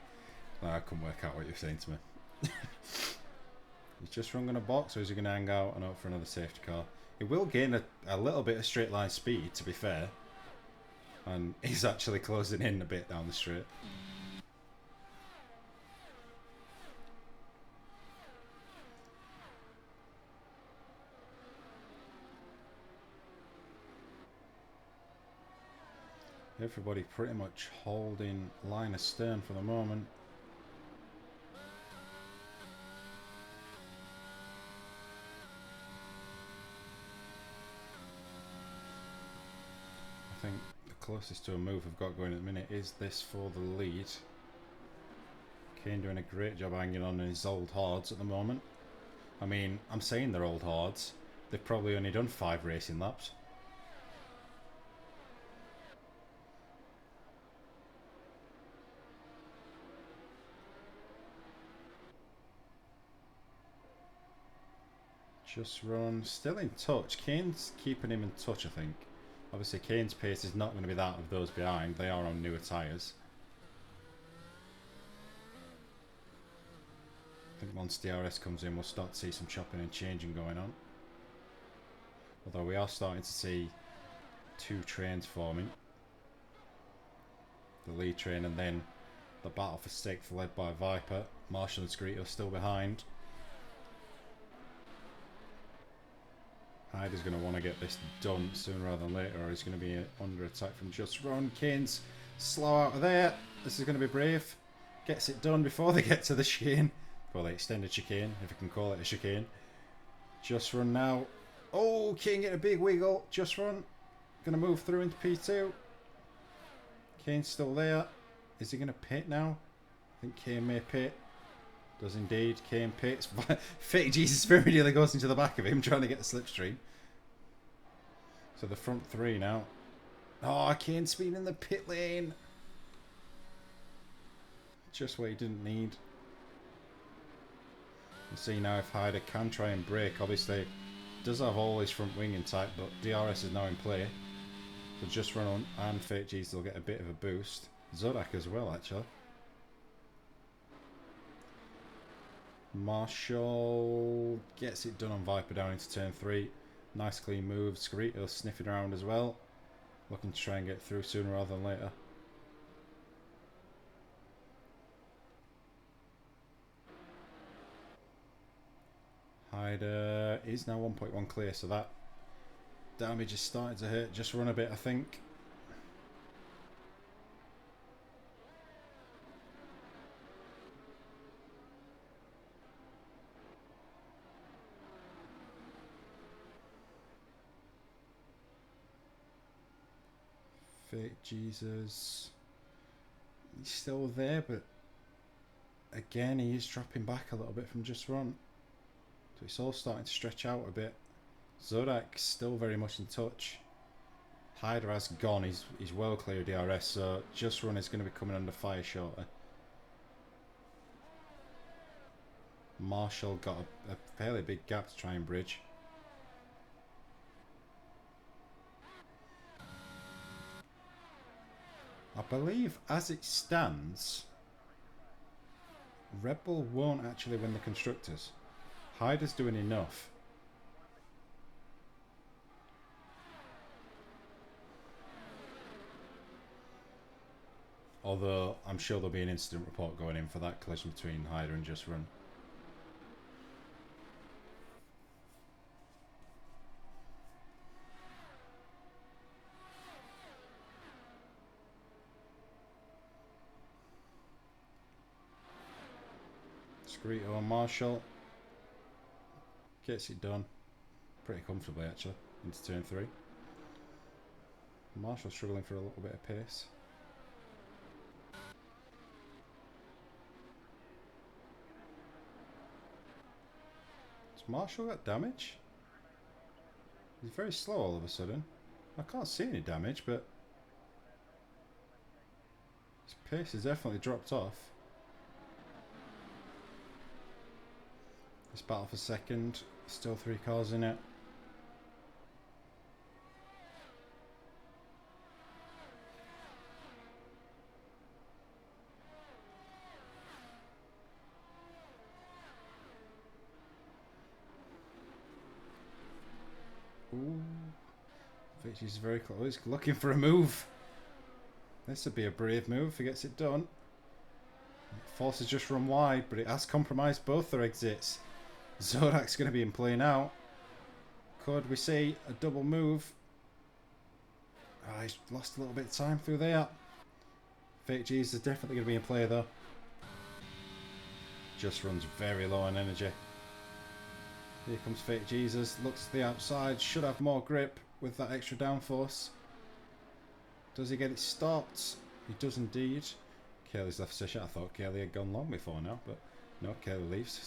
I couldn't work out what you're saying to me. Is Just Run going to box, or is he going to hang out and hope for another safety car? He will gain a little bit of straight line speed, to be fair. And he's actually closing in a bit down the straight. Everybody pretty much holding line astern for the moment. I think the closest to a move we've got going at the minute is this for the lead. Kane doing a great job hanging on his old hards at the moment. I mean, I'm saying they're old hards. They've probably only done 5 racing laps. Just Run, still in touch. Kane's keeping him in touch, I think. Obviously, Kane's pace is not going to be that of those behind. They are on newer tyres. I think once DRS comes in, we'll start to see some chopping and changing going on. Although we are starting to see 2 trains forming. The lead train and then the battle for 6th led by Viper. Marshall and Screeto still behind. Hyder's going to want to get this done sooner rather than later, or he's going to be under attack from Just Run. Kane's slow out of there. This is going to be brave. Gets it done before they get to the chicane. Well, the extended chicane, if you can call it a chicane. Just Run now. Oh, Kane getting a big wiggle. Just Run. Going to move through into P2. Kane's still there. Is he going to pit now? I think Kane may pit. Does indeed. Kane pits. Fake Jesus very nearly goes into the back of him trying to get the slipstream. So the front 3 now. Oh, Kane speed in the pit lane. Just what he didn't need. We'll see now if Hyder can try and brake. Obviously, Does have all his front wing in tight, but DRS is now in play. So Just Run on and Fake G's will get a bit of a boost. Zodak as well, actually. Marshall gets it done on Viper down into turn 3. Nice clean move. Scarito sniffing around as well. Looking to try and get through sooner rather than later. Hyder is now 1.1 clear, so that damage is starting to hurt. Just Run a bit, I think. Fake Jesus. He's still there, but again, he is dropping back a little bit from Just Run. So it's all starting to stretch out a bit. Zodak's still very much in touch. Hyder has gone. He's well clear of DRS, so Just Run is going to be coming under fire shortly. Marshall got a fairly big gap to try and bridge. I believe, as it stands, Red Bull won't actually win the Constructors. Hyder's doing enough. Although, I'm sure there'll be an incident report going in for that collision between Hyder and Just Run. Scarito and Marshall gets it done pretty comfortably actually into turn 3. Marshall struggling for a little bit of pace. Has Marshall got damage? He's very slow all of a sudden. I can't see any damage, but his pace has definitely dropped off. This battle for second, still 3 cars in it. Ooh, Vicky's very close, looking for a move. This would be a brave move if he gets it done. Forces Just Run wide, but it has compromised both their exits. Zodak's going to be in play now. Could we see a double move? Oh, he's lost a little bit of time through there. Fake G's is definitely going to be in play though. Just Run's very low on energy. Here comes Fake Jesus. Looks to the outside. Should have more grip with that extra downforce. Does he get it stopped? He does indeed. Kaylee's left session. I thought Kaylee had gone long before now, but no, Kaylee leaves.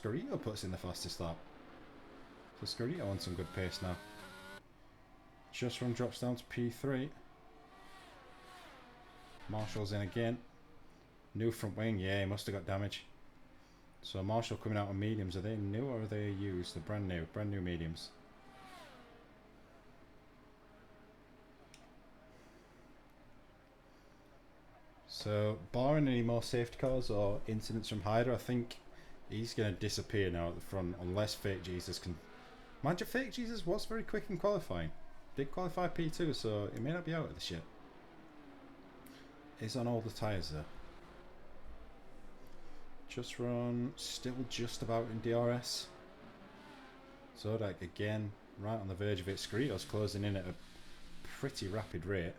Scarito puts in the fastest lap. So Scarito on some good pace now. Just Run drops down to P3. Marshall's in again. New front wing. Yeah, he must have got damage. So Marshall coming out on mediums. Are they new or are they used? They're brand new. Brand new mediums. So, barring any more safety cars or incidents from Hyder, I think he's going to disappear now at the front unless Fake Jesus can... Mind you, Fake Jesus was very quick in qualifying. Did qualify P2, so he may not be out of the shit. He's on all the tyres though. Just Run, still just about in DRS. Zodak again, right on the verge of it. Scarito's closing in at a pretty rapid rate.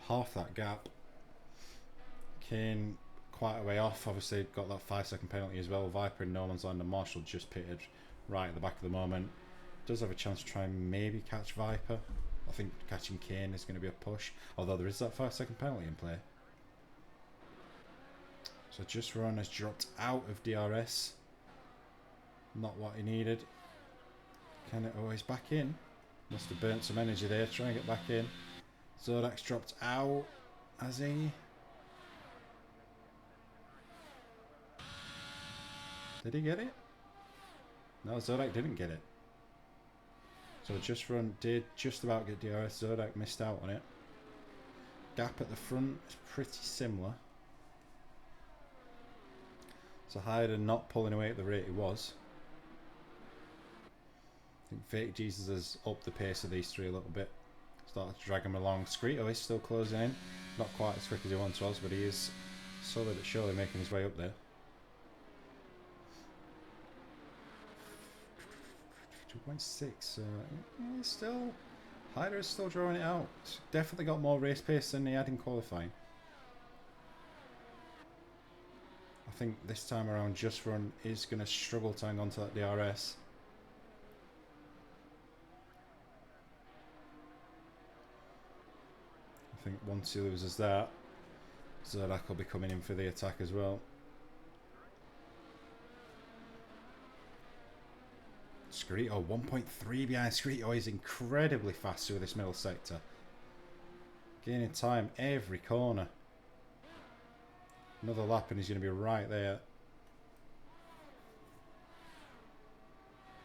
Half that gap. Kane quite a way off, obviously got that 5-second penalty as well. Viper in no man's land and Marshall just pitted right at the back of the moment. Does have a chance to try and maybe catch Viper. I think catching Kane is going to be a push, although there is that 5-second penalty in play. So Just Run has dropped out of DRS. Not what he needed. Can it always back in? Must have burnt some energy there, trying to get back in. Zodak's dropped out, has he? Did he get it? No, Zodak didn't get it. So Just Run did just about get DRS. Zodak missed out on it. Gap at the front is pretty similar. So Hyder not pulling away at the rate he was. I think Fake Jesus has upped the pace of these three a little bit. Started to drag him along. Screeto is still closing in. Not quite as quick as he once was, but he is slowly but surely making his way up there. 2.6. Still, Hyder is still drawing it out. Definitely got more race pace than he had in qualifying. I think this time around, Just Run is going to struggle to hang on to that DRS. I think once he loses that, Zodak will be coming in for the attack as well. Screeto 1.3 behind. Screeto is incredibly fast through this middle sector. Gaining time every corner. Another lap and he's going to be right there.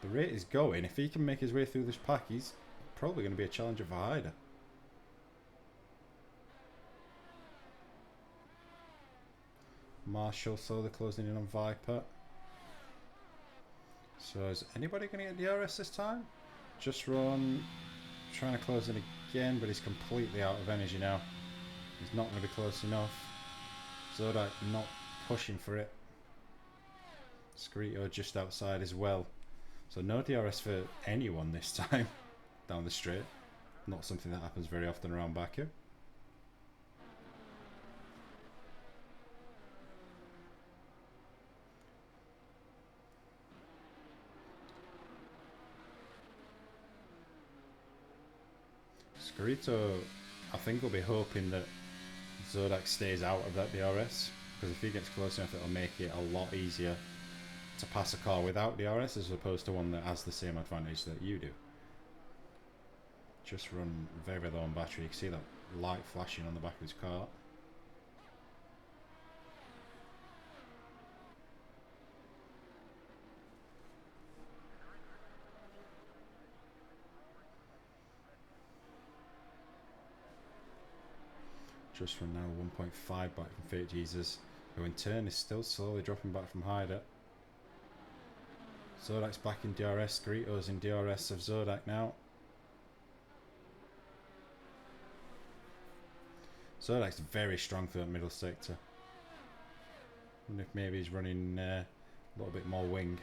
The rate is going. If he can make his way through this pack, he's probably going to be a challenger for Hyder. Marshall slowly closing in on Viper. So is anybody going to get DRS this time? Just Run trying to close in again, but he's completely out of energy now. He's not going to be close enough. Zodak not pushing for it. Screeto just outside as well. So no DRS for anyone this time down the straight. Not something that happens very often around Baku. Screeto, I think, will be hoping that Zodak stays out of that DRS, because if he gets close enough, it'll make it a lot easier to pass a car without DRS as opposed to one that has the same advantage that you do. Just Run very low on battery. You can see that light flashing on the back of his car. Just Run now 1.5 back from Fake Jesus, who in turn is still slowly dropping back from Hyder. Zodak's back in DRS. Screeto's in DRS of Zodak now. Zodak's very strong through that middle sector. I wonder if maybe he's running a little bit more wing.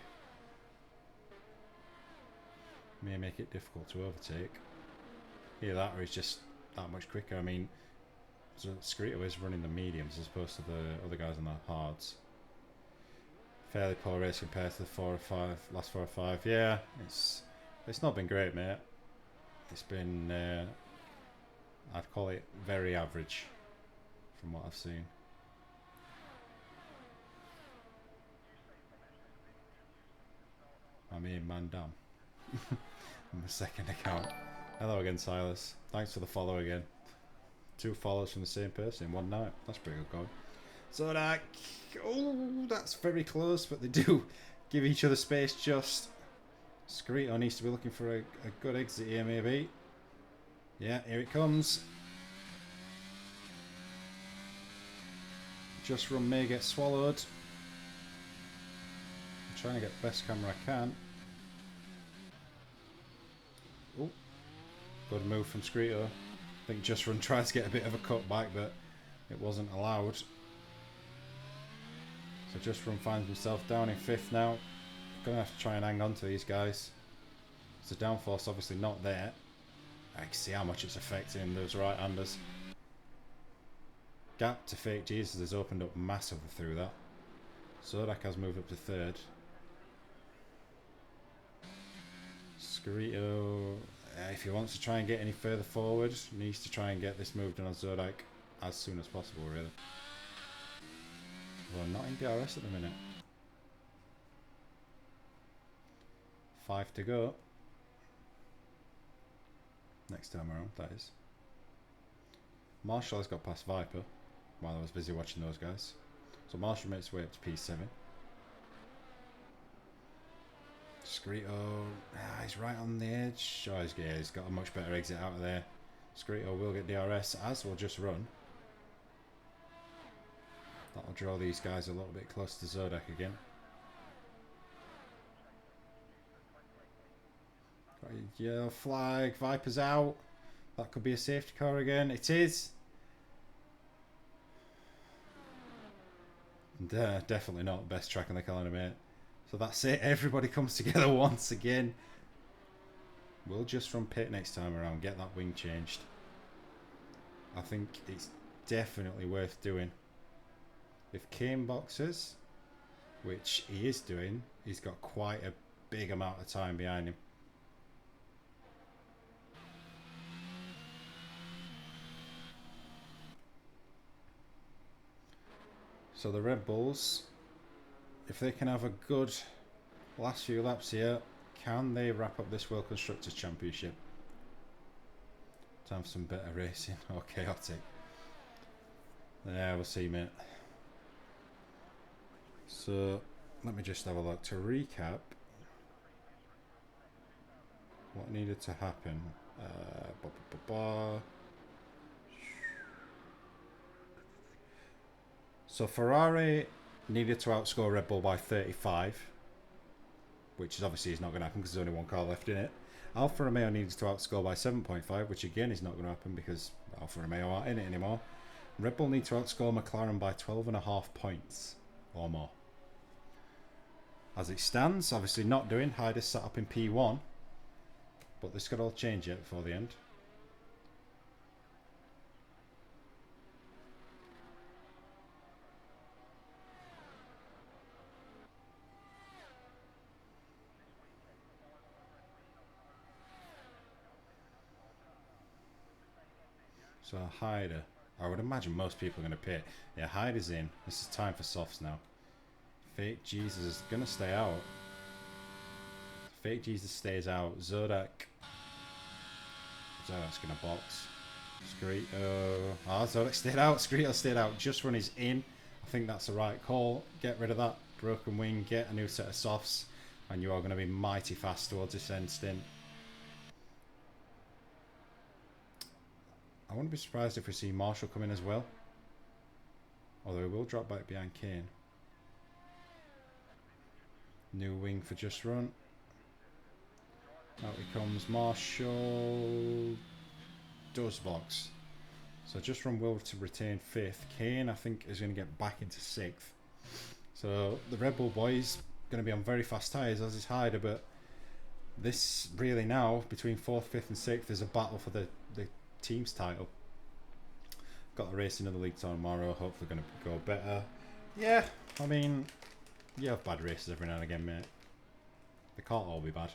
May make it difficult to overtake. Either that or he's just that much quicker. I mean, so Screeto is running the mediums as opposed to the other guys on the hards. Fairly poor race compared to the last 4 or 5. Yeah, it's not been great, mate. It's been I'd call it very average from what I've seen. I'm Ian Mandam on the second account. Hello again, Silas. Thanks for the follow again. 2 follows from the same person in one night. That's pretty good going. Zodak. Oh, that's very close, but they do give each other space just. Screeto needs to be looking for a good exit here, maybe. Yeah, here it comes. Just Run may get swallowed. I'm trying to get the best camera I can. Oh, good move from Screeto. I think Just Run tried to get a bit of a cut back, but it wasn't allowed. So Just Run finds himself down in 5th now. Gonna have to try and hang on to these guys. So downforce obviously not there. I can see how much it's affecting those right-handers. Gap to Fake Jesus has opened up massively through that. Zodak has moved up to 3rd. Screeto, if he wants to try and get any further forward, needs to try and get this moved on Zodak as soon as possible, really. Well, not in DRS at the minute. 5 to go. Next time around, that is. Marshall has got past Viper while I was busy watching those guys. So Marshall makes his way up to P7. Screeto, he's right on the edge. Oh, he's got a much better exit out of there. Screeto will get DRS, as will Just Run. That'll draw these guys a little bit closer to Zodek again. Got a yellow flag, Viper's out. That could be a safety car again. It is. Definitely not best track on the calendar, mate. So that's it. Everybody comes together once again. We'll just run pit next time around. Get that wing changed. I think it's definitely worth doing. If Kane boxes, which he is doing, he's got quite a big amount of time behind him. So the Red Bulls, if they can have a good last few laps here, can they wrap up this World Constructors Championship? Time for some better racing or chaotic. Yeah, we'll see, mate. So let me just have a look to recap what needed to happen. So Ferrari needed to outscore Red Bull by 35, which is obviously is not going to happen because there's only one car left in it. Alfa Romeo needed to outscore by 7.5, which again is not going to happen because Alfa Romeo aren't in it anymore. Red Bull need to outscore McLaren by 12.5 points or more. As it stands, obviously not doing. Hyde is set up in P1, but this could all change yet before the end. So Hyde, I would imagine most people are going to pit. Yeah, Hyde is in. This is time for softs now. Fake Jesus is going to stay out. Fake Jesus stays out. Zodek's going to box. Screeto. Zodek stayed out. Screeto stayed out. Just Run is in. I think that's the right call. Get rid of that broken wing. Get a new set of softs. And you are going to be mighty fast towards this end stint. I wouldn't be surprised if we see Marshall come in as well. Although he will drop back behind Kane. New wing for Just Run. Out he comes. Marshall does box. So Just Run will to retain 5th. Kane, I think, is going to get back into 6th. So the Red Bull boys going to be on very fast tyres, as is Hyder, but this really now, between 4th, 5th and 6th, is a battle for the team's title. Got a race in the league tomorrow, hopefully going to go better. Yeah, I mean, you have bad races every now and again, mate. They can't all be bad.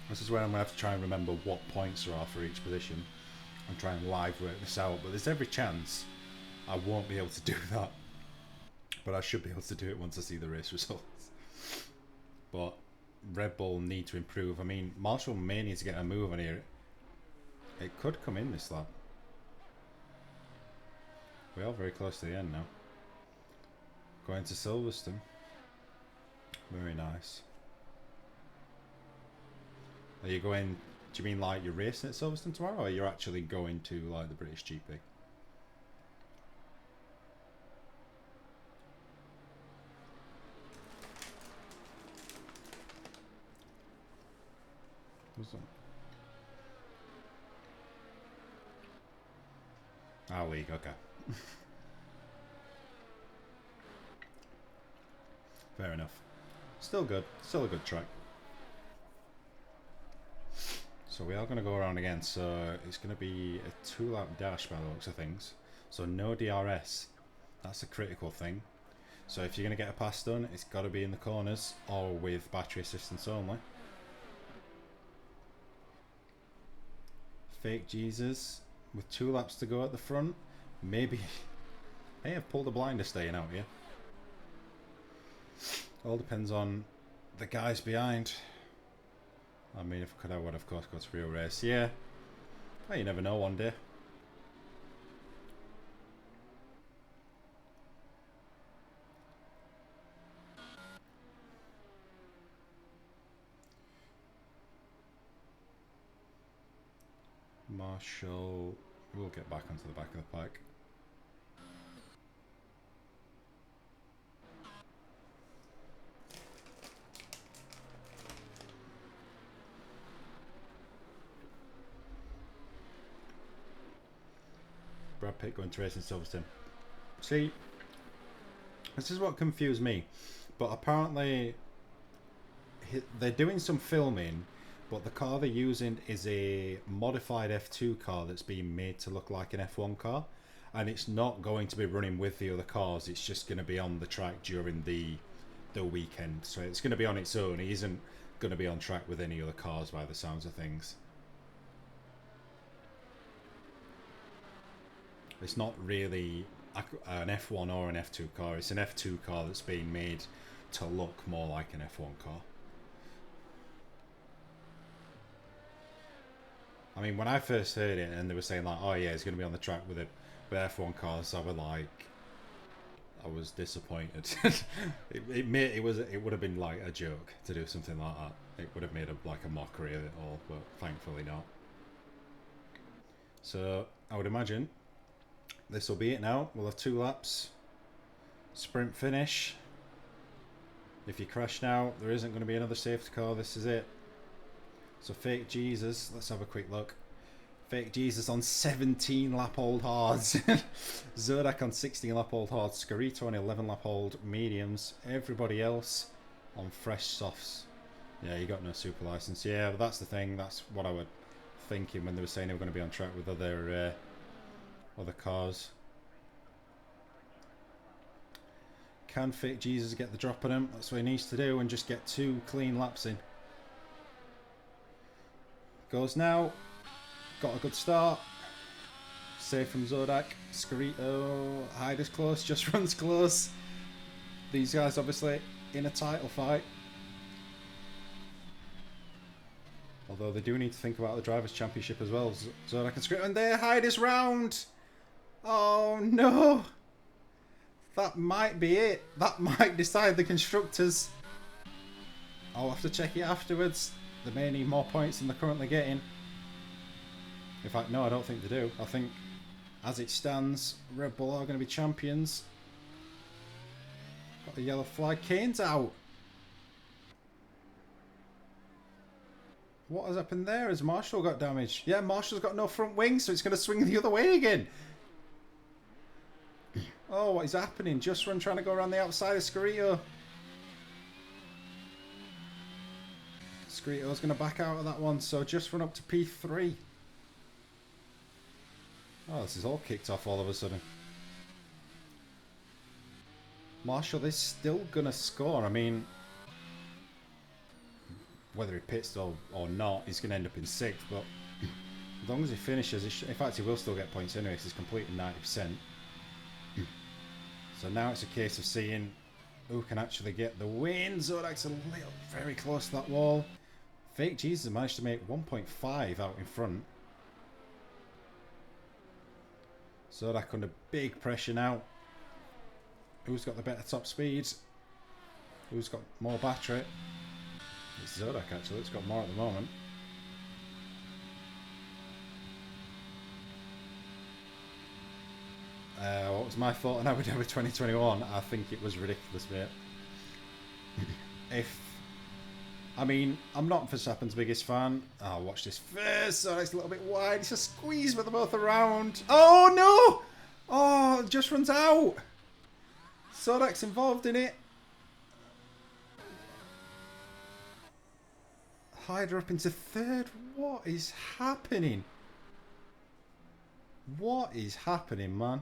This is where I'm going to have to try and remember what points there are for each position and try and live work this out, but there's every chance I won't be able to do that, but I should be able to do it once I see the race results. But Red Bull need to improve. I mean, Marshall may need to get a move on here. It could come in this lap. We are very close to the end now. Going to Silverstone. Very nice. Are you going, do you mean like you're racing at Silverstone tomorrow, or you're actually going to like the British GP? Our league, okay. Fair enough. Still good. Still a good track. So we are going to go around again. So it's going to be a 2-lap dash by the looks of things. So no DRS. That's a critical thing. So if you're going to get a pass done, it's got to be in the corners or with battery assistance only. Fake Jesus with 2 laps to go at the front. Maybe may have pulled a blinder staying out here. All depends on the guys behind. I mean, if I could, I would of course go to real race. Yeah, Oh, you never know one day. Marshall, we'll get back onto the back of the pack. Brad Pitt going to racing Silverstone. See, this is what confused me. But apparently, they're doing some filming, but the car they're using is a modified F2 car that's being made to look like an F1 car. And it's not going to be running with the other cars. It's just going to be on the track during the weekend. So it's going to be on its own. It isn't going to be on track with any other cars by the sounds of things. It's not really an F1 or an F2 car. It's an F2 car that's being made to look more like an F1 car. I mean, when I first heard it and they were saying like, oh yeah, it's going to be on the track with F1 cars, I was disappointed. it would have been like a joke to do something like that. It would have made like a mockery of it all, but thankfully not. So I would imagine this will be it now. We'll have 2 laps. Sprint finish. If you crash now, there isn't going to be another safety car. This is it. So Fake Jesus, let's have a quick look. Fake Jesus on 17 lap old hards. Zodak on 16 lap old hards. Scarito on 11 lap old mediums. Everybody else on fresh softs. Yeah, you got no super license. Yeah, but that's the thing. That's what I was thinking when they were saying they were going to be on track with other cars. Can Fake Jesus get the drop on him? That's what he needs to do, and just get 2 clean laps in. Goes now. Got a good start. Safe from Zodak. Scarito, Hyder's close, just runs close. These guys obviously in a title fight. Although they do need to think about the Drivers' Championship as well. Zodak and Scarito, and there, Hyder's round. Oh no. That might be it. That might decide the constructors. I'll have to check it afterwards. They may need more points than they're currently getting. In fact, no, I don't think they do. I think, as it stands, Red Bull are going to be champions. Got a yellow flag. Kane's out. What has happened there? Has Marshall got damaged? Yeah, Marshall's got no front wing, so it's going to swing the other way again. Oh, what is happening? Just Run trying to go around the outside of Scarito. Scarito's going to back out of that one, so Just Run up to P3. Oh, this is all kicked off all of a sudden. Marshall is still going to score. I mean, whether he pits or not, he's going to end up in 6th, but as long as he finishes, in fact, he will still get points anyway, because he's completing 90%. So now it's a case of seeing who can actually get the win. Zodak's very close to that wall. Fake Jesus managed to make 1.5 out in front. Zodak under big pressure now. Who's got the better top speed? Who's got more battery? It's Zodak actually, it's got more at the moment. What was my thought on Abu Dhabi 2021? I think it was ridiculous, mate. I mean, I'm not Verstappen's biggest fan. I'll watch this first. So it's a little bit wide. It's a squeeze, but they're both around. Oh no! Oh, it just runs out. Sodak's involved in it. Hyder up into 3rd. What is happening? What is happening, man?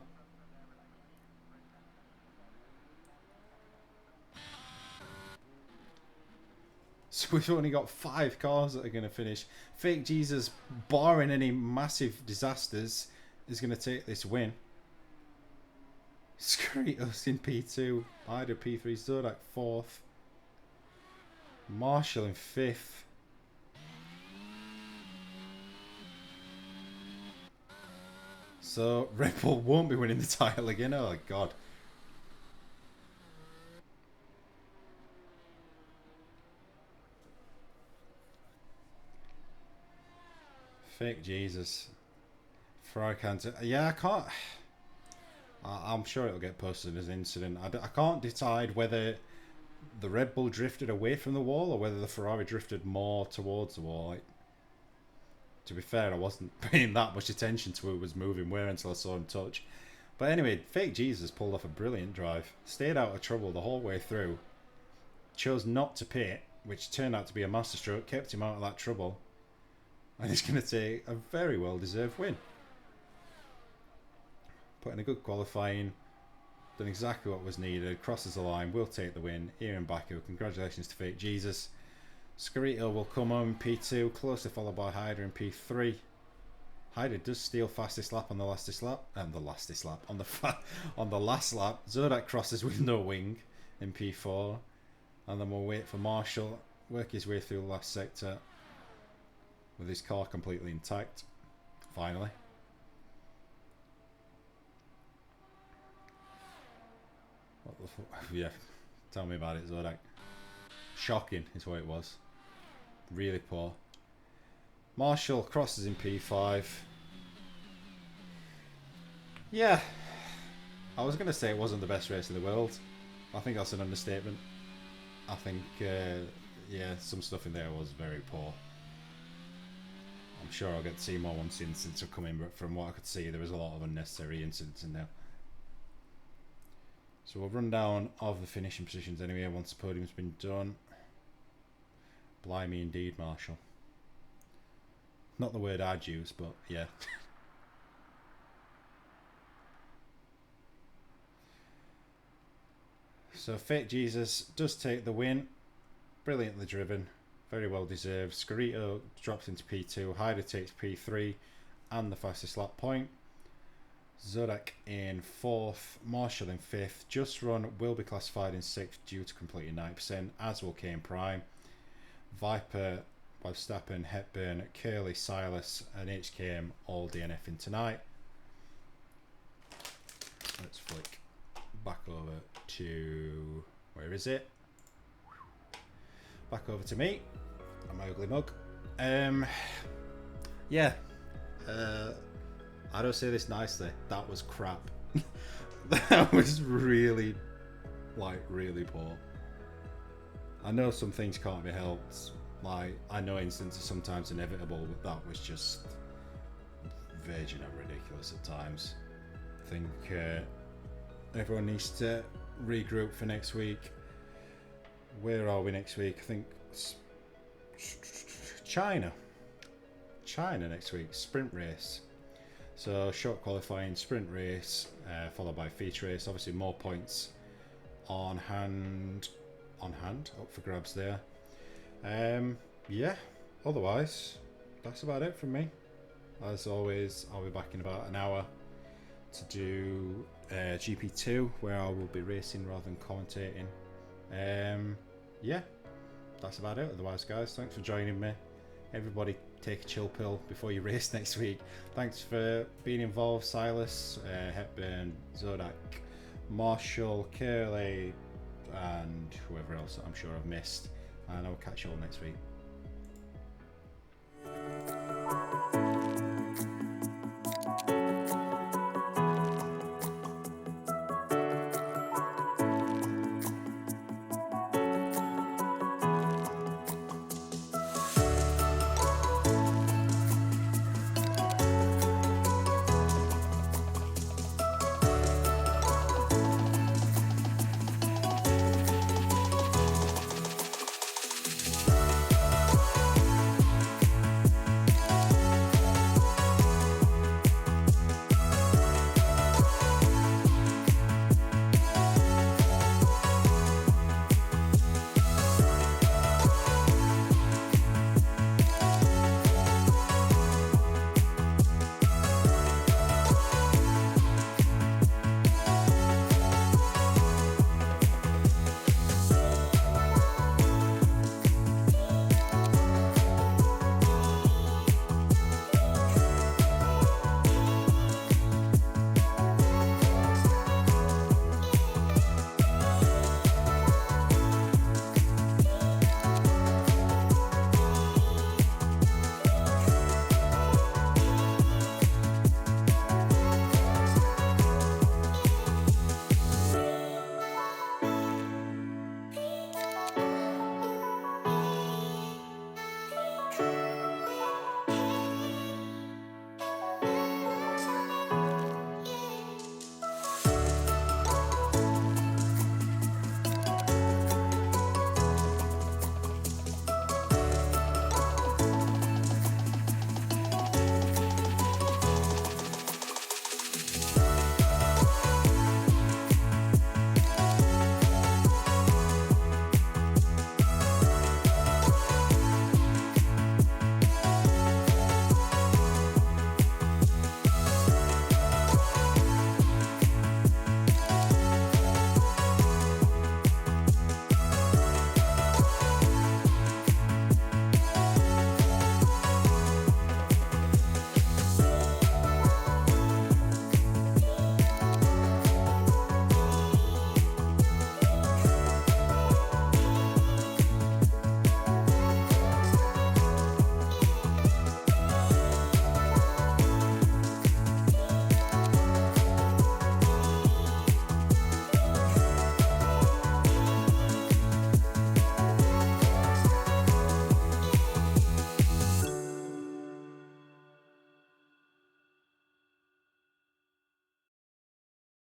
So we've only got 5 cars that are going to finish. Fake Jesus, barring any massive disasters, is going to take this win. Scarito's in P2. Hyder P3. Zodak 4th. Marshall in 5th. So Red Bull won't be winning the title again. Oh god. Fake Jesus. Ferrari can't. Yeah, I can't. I'm sure it'll get posted as an incident. I can't decide whether the Red Bull drifted away from the wall or whether the Ferrari drifted more towards the wall. Like, to be fair, I wasn't paying that much attention to who was moving where until I saw him touch. But anyway, Fake Jesus pulled off a brilliant drive. Stayed out of trouble the whole way through. Chose not to pit, which turned out to be a masterstroke. Kept him out of that trouble. And he's going to take a very well-deserved win. Put in a good qualifying. Done exactly what was needed. Crosses the line. Will take the win. Here in Baku. Congratulations to Fake Jesus. Scarito will come on in P2. Closely followed by Hyder in P3. Hyder does steal fastest lap on the last lap. On the last lap. Zodak crosses with no wing in P4. And then we'll wait for Marshall. Work his way through the last sector. With his car completely intact. Finally. What the yeah. Tell me about it, Zodak. Shocking is what it was. Really poor. Marshall crosses in P5. Yeah. I was going to say it wasn't the best race in the world. I think that's an understatement. I think, yeah, some stuff in there was very poor. I'm sure I'll get to see more once the incidents have come in, but from what I could see, there was a lot of unnecessary incidents in there. So we'll run down of the finishing positions anyway once the podium's been done. Blimey indeed, Marshall. Not the word I'd use, but yeah. So Fake Jesus does take the win. Brilliantly driven. Very well deserved. Scarito drops into P2. Hyder takes P3 and the fastest lap point. Zodak in 4th. Marshall in 5th. Just Run will be classified in 6th due to completing 9%, as will Kane Prime. Viper, Verstappen, Hepburn, Curley, Silas and HKM all DNFing tonight. Let's flick back over to... where is it? Back over to me and my ugly mug. Yeah. I don't say this nicely. That was crap. That was really, like, really poor. I know some things can't be helped. Like, I know incidents are sometimes inevitable, but that was just virgin and ridiculous at times. I think everyone needs to regroup for next week. Where are we next week? I think China next week. Sprint race. So short qualifying, sprint race, followed by feature race. Obviously more points on hand, up for grabs there. Yeah, otherwise that's about it from me. As always, I'll be back in about an hour to do GP2, where I will be racing rather than commentating. Yeah, that's about it. Otherwise, guys, thanks for joining me. Everybody take a chill pill before you race next week. Thanks for being involved, Silas, Hepburn, Zodak, Marshall, Curley, and whoever else that I'm sure I've missed. And I'll catch you all next week.